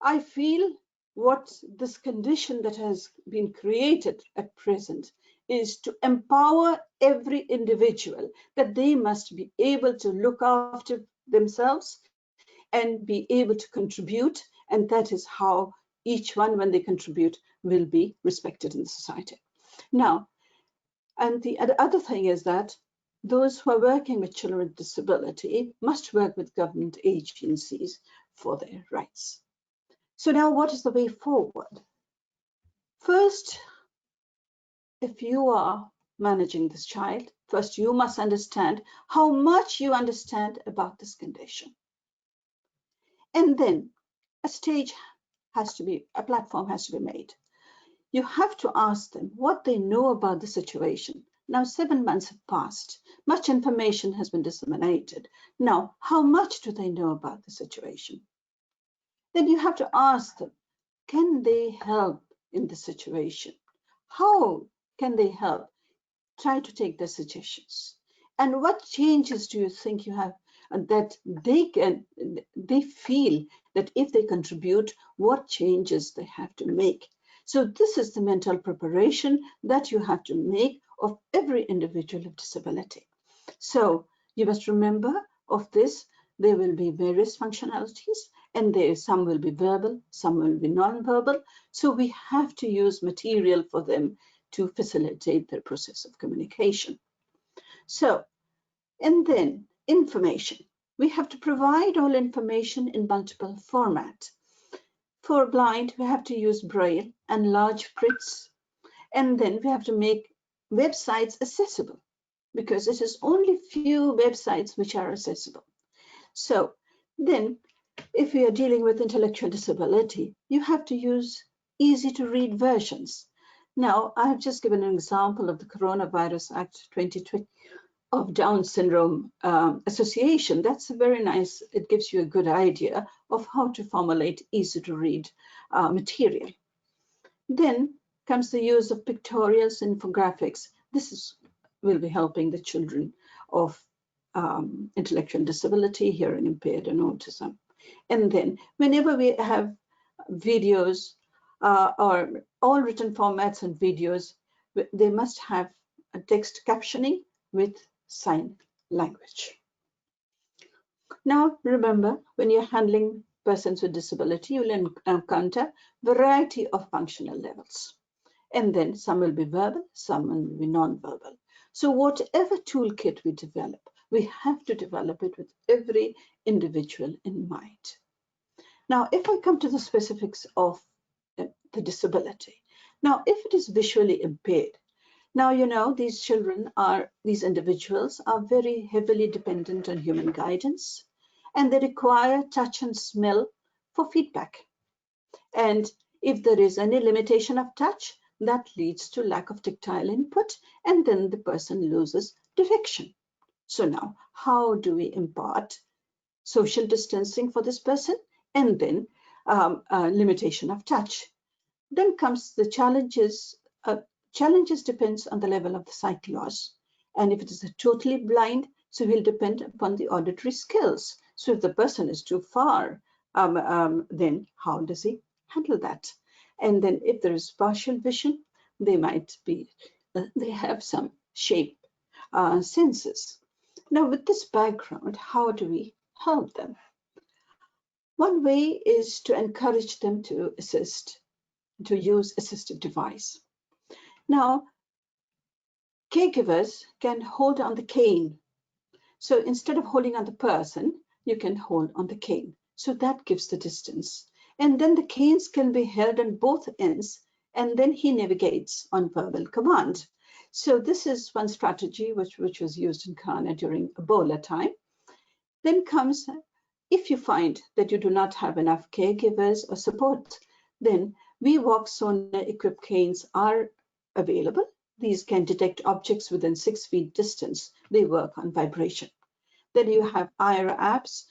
I feel what this condition that has been created at present is to empower every individual that they must be able to look after themselves and be able to contribute. And that is how each one, when they contribute, will be respected in society. Now, and the other thing is that those who are working with children with disability must work with government agencies for their rights. So now, what is the way forward? First, if you are managing this child, first you must understand how much you understand about this condition. And then a platform has to be made. You have to ask them what they know about the situation. Now, 7 months have passed. Much information has been disseminated. Now, how much do they know about the situation? Then you have to ask them, can they help in the situation? How can they help? Try to take their suggestions. And what changes do you think you have that they feel that if they contribute, what changes they have to make? So this is the mental preparation that you have to make of every individual with disability. So you must remember of this, there will be various functionalities, and some will be verbal, some will be non-verbal. So we have to use material for them to facilitate their process of communication. So, and then information. We have to provide all information in multiple formats. For blind, we have to use Braille and large prints. And then we have to make websites accessible, because it is only few websites which are accessible. So then, if we are dealing with intellectual disability, you have to use easy to read versions. Now, I have just given an example of the Coronavirus Act 2020 of Down Syndrome Association. That's very nice. It gives you a good idea of how to formulate easy to read material. Then comes the use of pictorials and infographics. This will be helping the children of intellectual disability, hearing impaired, and autism. And then whenever we have videos or all written formats and videos, they must have a text captioning with sign language. Now, remember, when you're handling persons with disability, you'll encounter a variety of functional levels. And then some will be verbal, some will be non-verbal. So whatever toolkit we develop, we have to develop it with every individual in mind. Now, if I come to the specifics of the disability, now, if it is visually impaired, now, you know, these individuals are very heavily dependent on human guidance, and they require touch and smell for feedback. And if there is any limitation of touch, that leads to lack of tactile input, and then the person loses direction. So now, how do we impart social distancing for this person, and then limitation of touch? Then comes the challenges. Challenges depends on the level of the sight loss. And if it is a totally blind, so will depend upon the auditory skills. So if the person is too far, then how does he handle that? And then if there is partial vision, they might be, they have some shape senses. Now with this background, how do we help them? One way is to encourage them to use assistive device. Now, caregivers can hold on the cane. So instead of holding on the person, you can hold on the cane. So that gives the distance. And then the canes can be held on both ends, and then he navigates on verbal command. So this is one strategy which was used in Ghana during Ebola time. Then comes, if you find that you do not have enough caregivers or support, then VWalk sonar equipped canes are available. These can detect objects within 6 feet distance. They work on vibration. Then you have IRA apps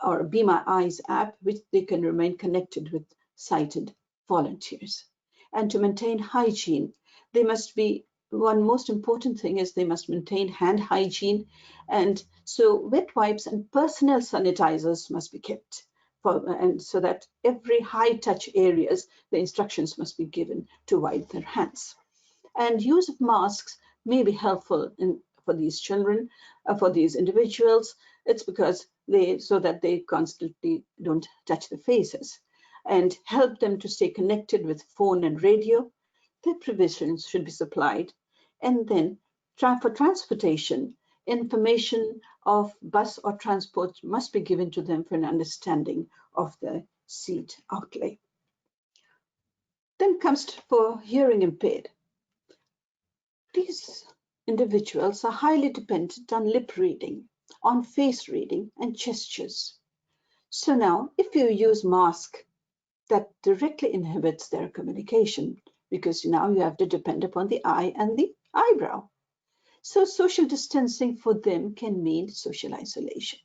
or Be My Eyes app, which they can remain connected with sighted volunteers. And to maintain hygiene, they must be, one most important thing is they must maintain hand hygiene. And so wet wipes and personal sanitizers must be kept. And so that every high touch areas, the instructions must be given to wipe their hands. And use of masks may be helpful for these children, for these individuals. It's because so that they constantly don't touch the faces, and help them to stay connected with phone and radio. Their provisions should be supplied. And then for transportation, information of bus or transport must be given to them for an understanding of the seat outlay. Then comes for hearing impaired. These individuals are highly dependent on lip reading, on face reading and gestures. So now, if you use mask, that directly inhibits their communication, because now you have to depend upon the eye and the eyebrow. So social distancing for them can mean social isolation.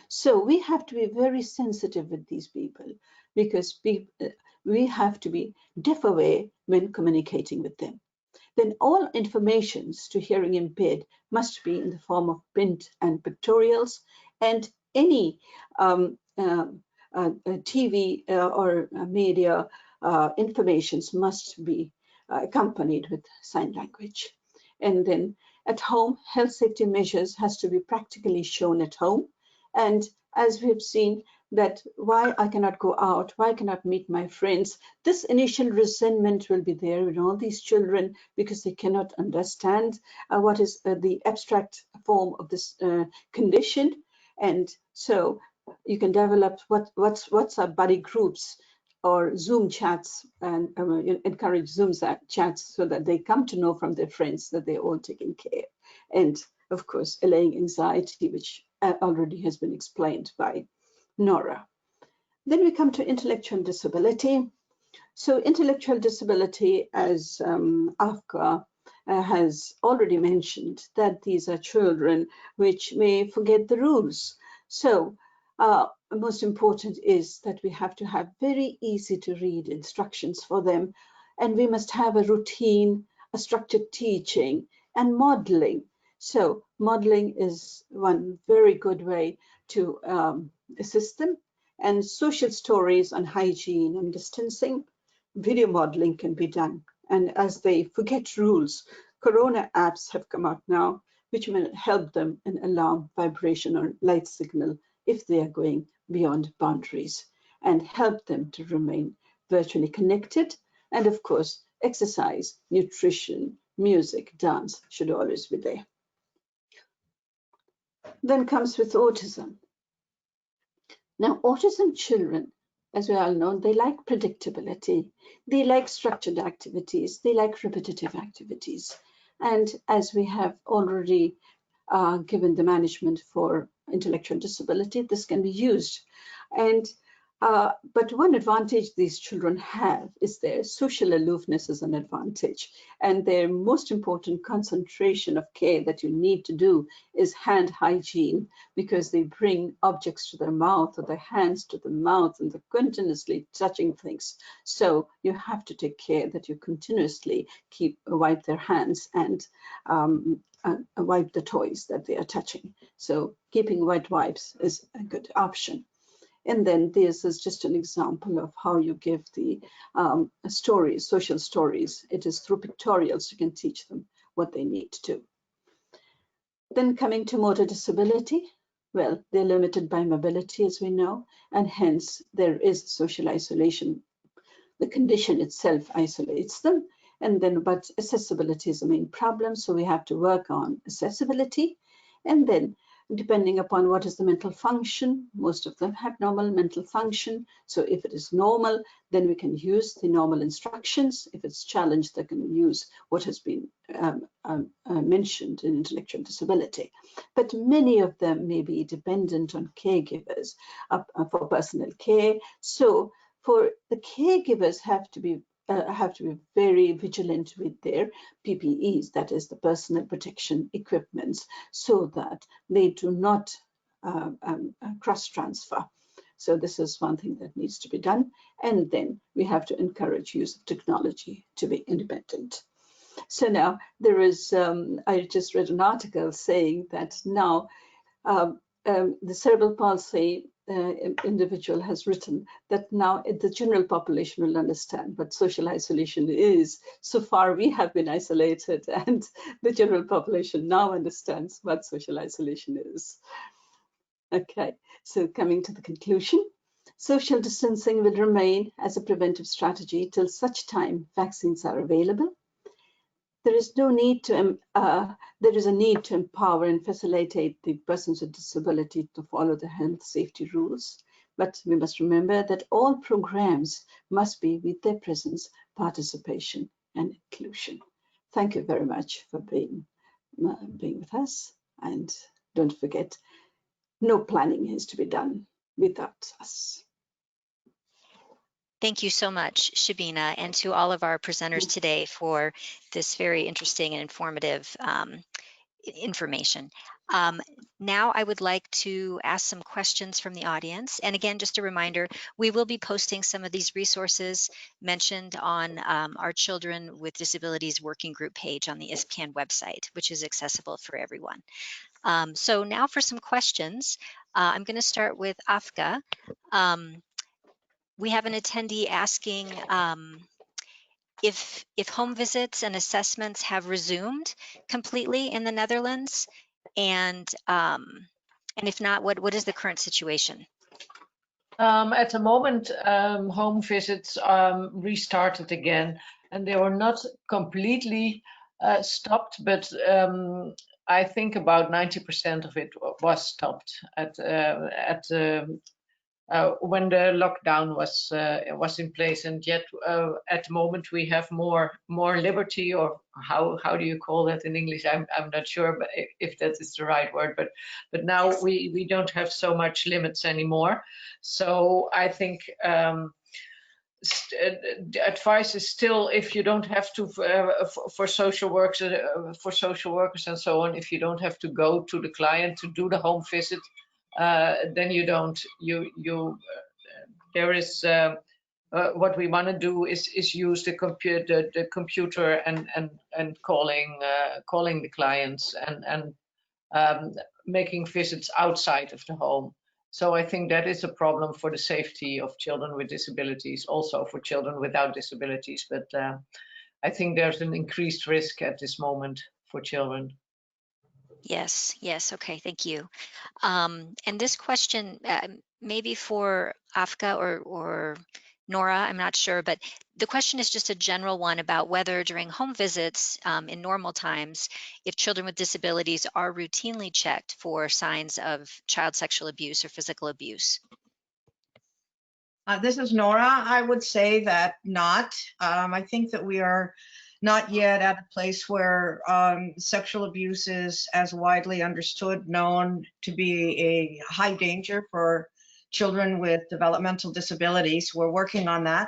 So we have to be very sensitive with these people, because we have to be deaf away when communicating with them. Then all informations to hearing impaired must be in the form of print and pictorials, and any TV or media informations must be accompanied with sign language. And then at home, health safety measures has to be practically shown at home. And as we have seen, that why I cannot go out, why I cannot meet my friends, this initial resentment will be there in all these children, because they cannot understand what is the abstract form of this condition. And so you can develop WhatsApp buddy groups or Zoom chats, and encourage Zoom chats so that they come to know from their friends that they're all taking care. And of course, allaying anxiety, which already has been explained by Nora. Then we come to intellectual disability. So intellectual disability, as Afka has already mentioned, that these are children which may forget the rules. So most important is that we have to have very easy to read instructions for them, and we must have a routine, a structured teaching, and modeling. So modeling is one very good way to assist them, and social stories on hygiene and distancing. Video modeling can be done, and as they forget rules, Corona apps have come out now, which will help them in alarm, vibration, or light signal if they are going beyond boundaries, and help them to remain virtually connected. And of course, exercise, nutrition, music, dance should always be there. Then comes with autism. Now, autism children, as we all know, they like predictability, they like structured activities, they like repetitive activities. And as we have already given the management for intellectual disability, this can be used. And but one advantage these children have is their social aloofness is an advantage, and their most important concentration of care that you need to do is hand hygiene, because they bring objects to their mouth or their hands to the mouth and they're continuously touching things. So you have to take care that you continuously wipe their hands and wipe the toys that they are touching. So keeping wet wipes is a good option. And then this is just an example of how you give the stories, social stories. It is through pictorials you can teach them what they need to do. Then coming to motor disability, well, they're limited by mobility, as we know, and hence there is social isolation. The condition itself isolates them. And then, but accessibility is the main problem, so we have to work on accessibility. And then, depending upon what is the mental function, most of them have normal mental function. So if it is normal, then we can use the normal instructions. If it's challenged, they can use what has been mentioned in intellectual disability. But many of them may be dependent on caregivers for personal care. So for the caregivers have to be very vigilant with their PPEs, that is the personal protection equipments, so that they do not cross-transfer. So this is one thing that needs to be done. And then we have to encourage use of technology to be independent. So now there is, I just read an article saying that now the cerebral palsy individual has written that now the general population will understand what social isolation is. So far we have been isolated, and the general population now understands what social isolation is. Okay, so coming to the conclusion, social distancing will remain as a preventive strategy till such time vaccines are available. There is a need to empower and facilitate the persons with disability to follow the health safety rules. But we must remember that all programs must be with their presence, participation, and inclusion. Thank you very much for being with us. And don't forget, no planning is to be done without us. Thank you so much, Shabina, and to all of our presenters today for this very interesting and informative information. Now I would like to ask some questions from the audience. And again, just a reminder, we will be posting some of these resources mentioned on our Children with Disabilities Working Group page on the ISPCAN website, which is accessible for everyone. So now for some questions. I'm going to start with Afka. We have an attendee asking if home visits and assessments have resumed completely in the Netherlands, and if not, what is the current situation? At the moment, home visits restarted again, and they were not completely stopped, but I think about 90% of it was stopped when the lockdown was in place. And yet, at the moment, we have more liberty, or how do you call that in English? I'm not sure, but if that is the right word. But now Yes. we don't have so much limits anymore. So I think the advice is still, if you don't have to for social workers and so on, if you don't have to go to the client to do the home visit, then you don't. There is what we want to do is use the computer and calling the clients and making visits outside of the home. So I think that is a problem for the safety of children with disabilities, also for children without disabilities. But I think there's an increased risk at this moment for children. Yes, okay, thank you. And this question maybe for Afka or Nora, I'm not sure, but the question is just a general one about whether during home visits in normal times, if children with disabilities are routinely checked for signs of child sexual abuse or physical abuse. This is Nora. I would say that not. I think that we are not yet at a place where sexual abuse is as widely understood, known to be a high danger for children with developmental disabilities. We're working on that.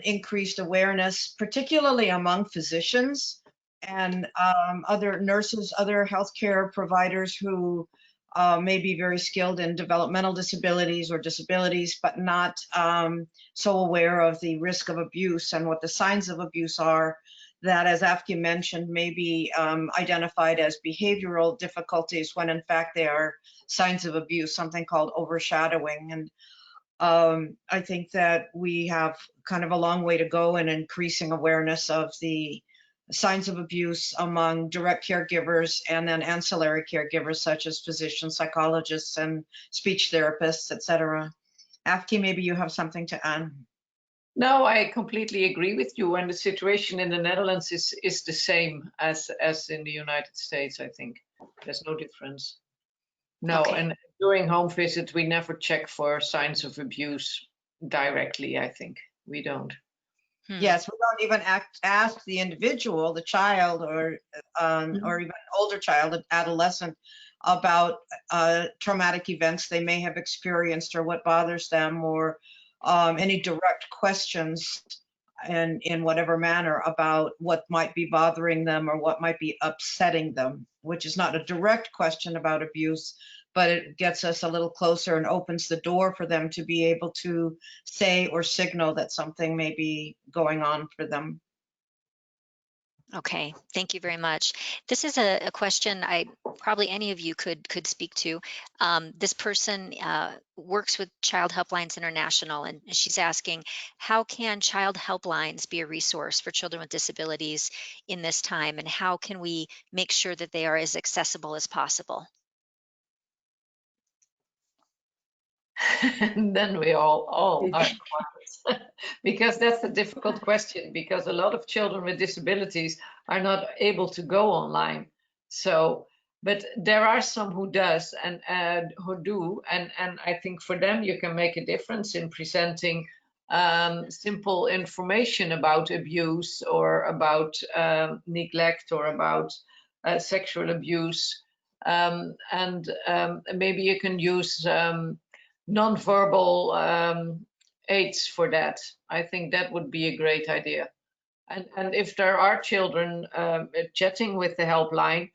Increased awareness, particularly among physicians and other nurses, other healthcare providers who may be very skilled in developmental disabilities or disabilities, but not so aware of the risk of abuse and what the signs of abuse are, that, as Afki mentioned, may be identified as behavioral difficulties when in fact they are signs of abuse, something called overshadowing. And I think that we have kind of a long way to go in increasing awareness of the signs of abuse among direct caregivers and then ancillary caregivers such as physicians, psychologists, and speech therapists, etc. Afki, maybe you have something to add. No, I completely agree with you. And the situation in the Netherlands is the same as in the United States, I think. There's no difference. No, Okay. and during home visits, we never check for signs of abuse directly, I think. We don't. Yes, we don't even ask the individual, the child, or even older child, adolescent, about traumatic events they may have experienced or what bothers them, or any direct questions in whatever manner about what might be bothering them or what might be upsetting them, which is not a direct question about abuse, but it gets us a little closer and opens the door for them to be able to say or signal that something may be going on for them. Okay, thank you very much. This is a question probably any of you could speak to. This person works with Child Helplines International, and she's asking, how can child helplines be a resource for children with disabilities in this time, and how can we make sure that they are as accessible as possible? And then we all are quiet. Because that's a difficult question, because a lot of children with disabilities are not able to go online. So, but there are some who does and who do, and I think for them you can make a difference in presenting simple information about abuse or about neglect or about sexual abuse, and maybe you can use non-verbal aids for that. I think that would be a great idea. And if there are children chatting with the helpline,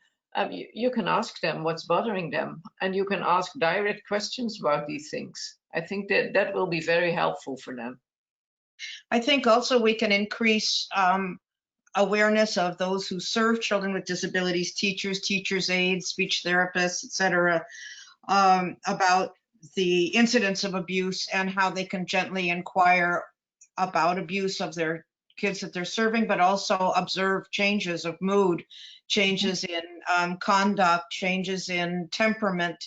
you can ask them what's bothering them, and you can ask direct questions about these things. I think that will be very helpful for them. I think also we can increase awareness of those who serve children with disabilities, teachers' aides, speech therapists, etc., about the incidents of abuse and how they can gently inquire about abuse of their kids that they're serving, but also observe changes of mood, changes in conduct, changes in temperament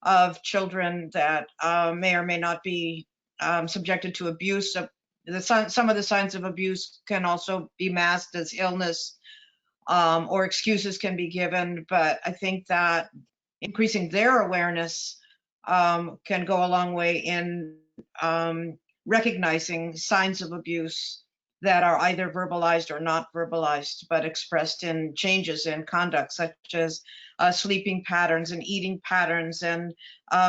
of children that may or may not be subjected to abuse. Some of the signs of abuse can also be masked as illness, or excuses can be given, but I think that increasing their awareness can go a long way in recognizing signs of abuse that are either verbalized or not verbalized, but expressed in changes in conduct, such as sleeping patterns and eating patterns and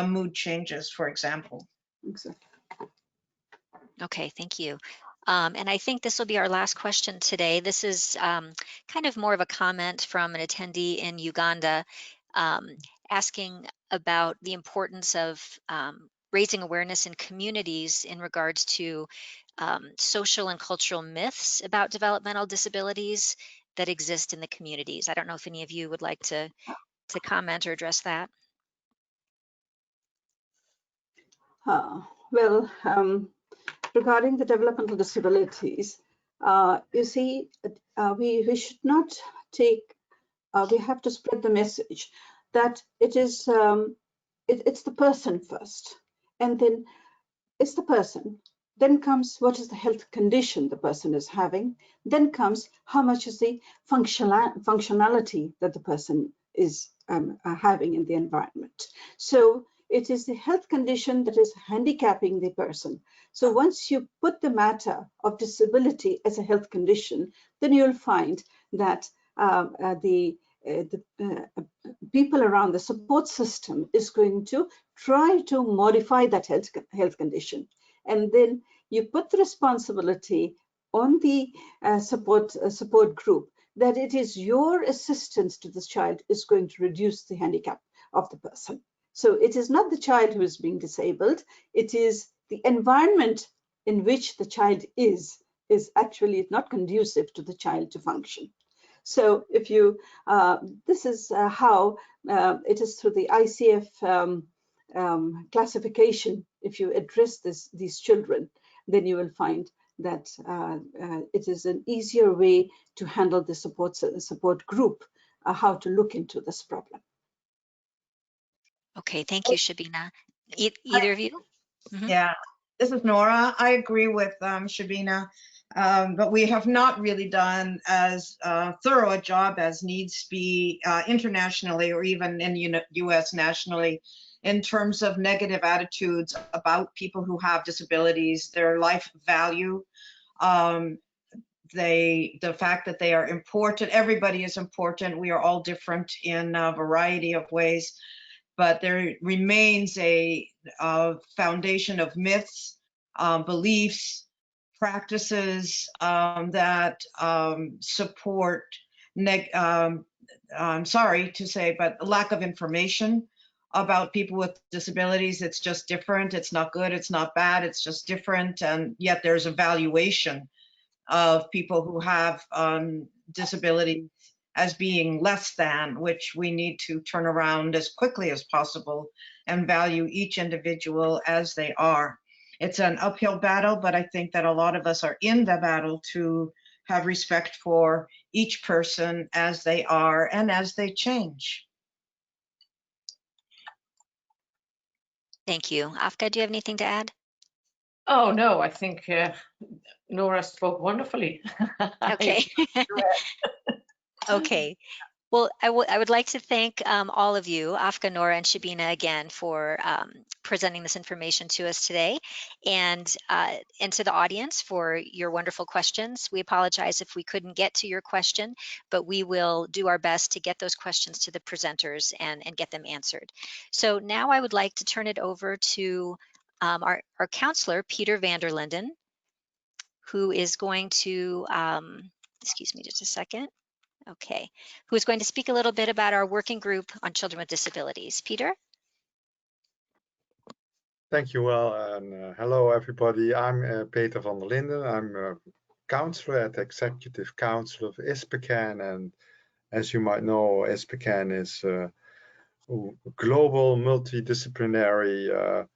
mood changes, for example. Exactly. Okay, thank you. And I think this will be our last question today. This is kind of more of a comment from an attendee in Uganda, asking about the importance of raising awareness in communities in regards to social and cultural myths about developmental disabilities that exist in the communities. I don't know if any of you would like to comment or address that. Well, regarding the developmental disabilities, you see, we should not take, we have to spread the message that it is, it's the person first, and then it's the person. Then comes what is the health condition the person is having. Then comes how much is the functionality that the person is having in the environment. So it is the health condition that is handicapping the person. So once you put the matter of disability as a health condition, then you'll find that the people around the support system is going to try to modify that health condition. And then you put the responsibility on the support group that it is your assistance to this child is going to reduce the handicap of the person. So it is not the child who is being disabled, it is the environment in which the child is actually not conducive to the child to function. So if you, this is how it is through the ICF classification. If you address these children, then you will find that it is an easier way to handle the support group, how to look into this problem. Okay, thank you, Shabina. Either of you? Mm-hmm. Yeah, this is Nora. I agree with Shabina, but we have not really done as thorough a job as needs be internationally or even in US nationally in terms of negative attitudes about people who have disabilities, their life value, the fact that they are important. Everybody is important. We are all different in a variety of ways. But there remains a foundation of myths, beliefs, practices that support, I'm sorry to say, but lack of information about people with disabilities. It's just different. It's not good. It's not bad. It's just different. And yet there's a valuation of people who have disabilities as being less than, which we need to turn around as quickly as possible and value each individual as they are. It's an uphill battle, but I think that a lot of us are in the battle to have respect for each person as they are and as they change. Thank you. Afka, do you have anything to add? Oh, no, I think Nora spoke wonderfully. Okay. Okay. Well, I would like to thank all of you, Afka, Nora, and Shabina, again for presenting this information to us today, and to the audience for your wonderful questions. We apologize if we couldn't get to your question, but we will do our best to get those questions to the presenters and get them answered. So now I would like to turn it over to our counselor, Peter van der Linden, who is going to, excuse me just a second. Okay, who is going to speak a little bit about our working group on children with disabilities. Peter? Thank you, Well, and hello everybody. I'm Peter van der Linden. I'm a counselor at the Executive Council of ISPCAN, and as you might know, ISPCAN is a global multidisciplinary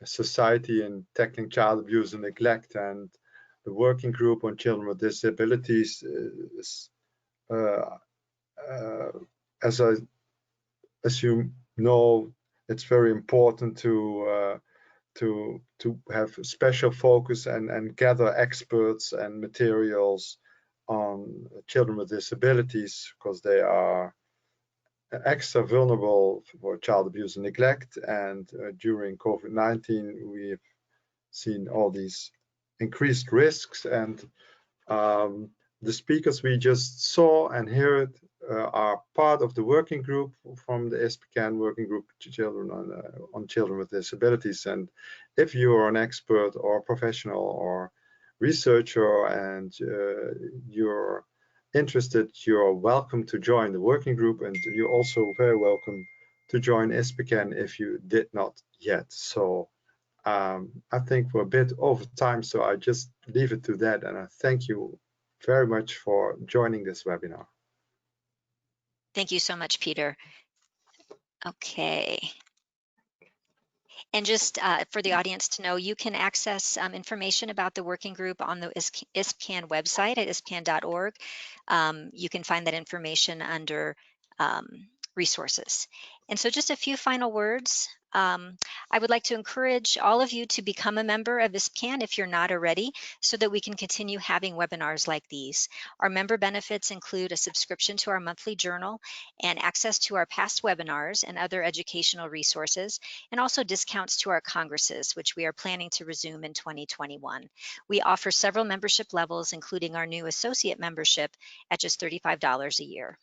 society in tackling child abuse and neglect, and the working group on children with disabilities is as you know, it's very important to have special focus and gather experts and materials on children with disabilities, because they are extra vulnerable for child abuse and neglect. And during COVID-19, we've seen all these increased risks, and the speakers we just saw and heard are part of the working group from the ISPCAN working group on children with disabilities. And if you are an expert or professional or researcher and you're interested, you're welcome to join the working group, and you're also very welcome to join ISPCAN if you did not yet. So I think we're a bit over time, so I just leave it to that, and I thank you very much for joining this webinar. Thank you so much, Peter. Okay. And just for the audience to know, you can access information about the working group on the ISPCAN website at ispcan.org. You can find that information under resources. And so just a few final words. I would like to encourage all of you to become a member of ISPCAN if you're not already, so that we can continue having webinars like these. Our member benefits include a subscription to our monthly journal and access to our past webinars and other educational resources, and also discounts to our congresses, which we are planning to resume in 2021. We offer several membership levels, including our new associate membership at just $35 a year.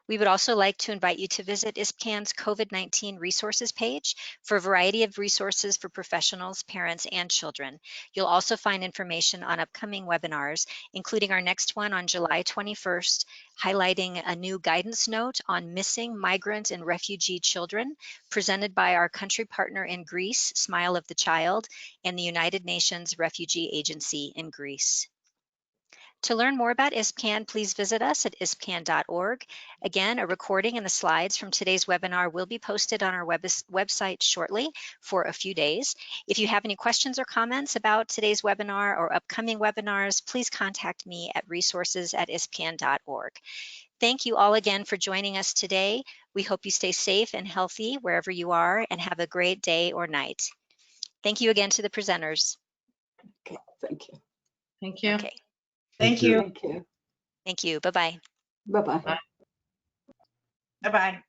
We would also like to invite you to visit ISPCAN's COVID-19 resources page for a variety of resources for professionals, parents, and children. You'll also find information on upcoming webinars, including our next one on July 21st, highlighting a new guidance note on missing migrant and refugee children, presented by our country partner in Greece, Smile of the Child, and the United Nations Refugee Agency in Greece. To learn more about ISPCAN, please visit us at ispcan.org. Again, a recording and the slides from today's webinar will be posted on our website shortly for a few days. If you have any questions or comments about today's webinar or upcoming webinars, please contact me at resources@ispcan.org. Thank you all again for joining us today. We hope you stay safe and healthy wherever you are, and have a great day or night. Thank you again to the presenters. Okay, thank you. Thank you. Okay. Thank you. Thank you. Thank you. Bye-bye. Bye-bye. Bye-bye.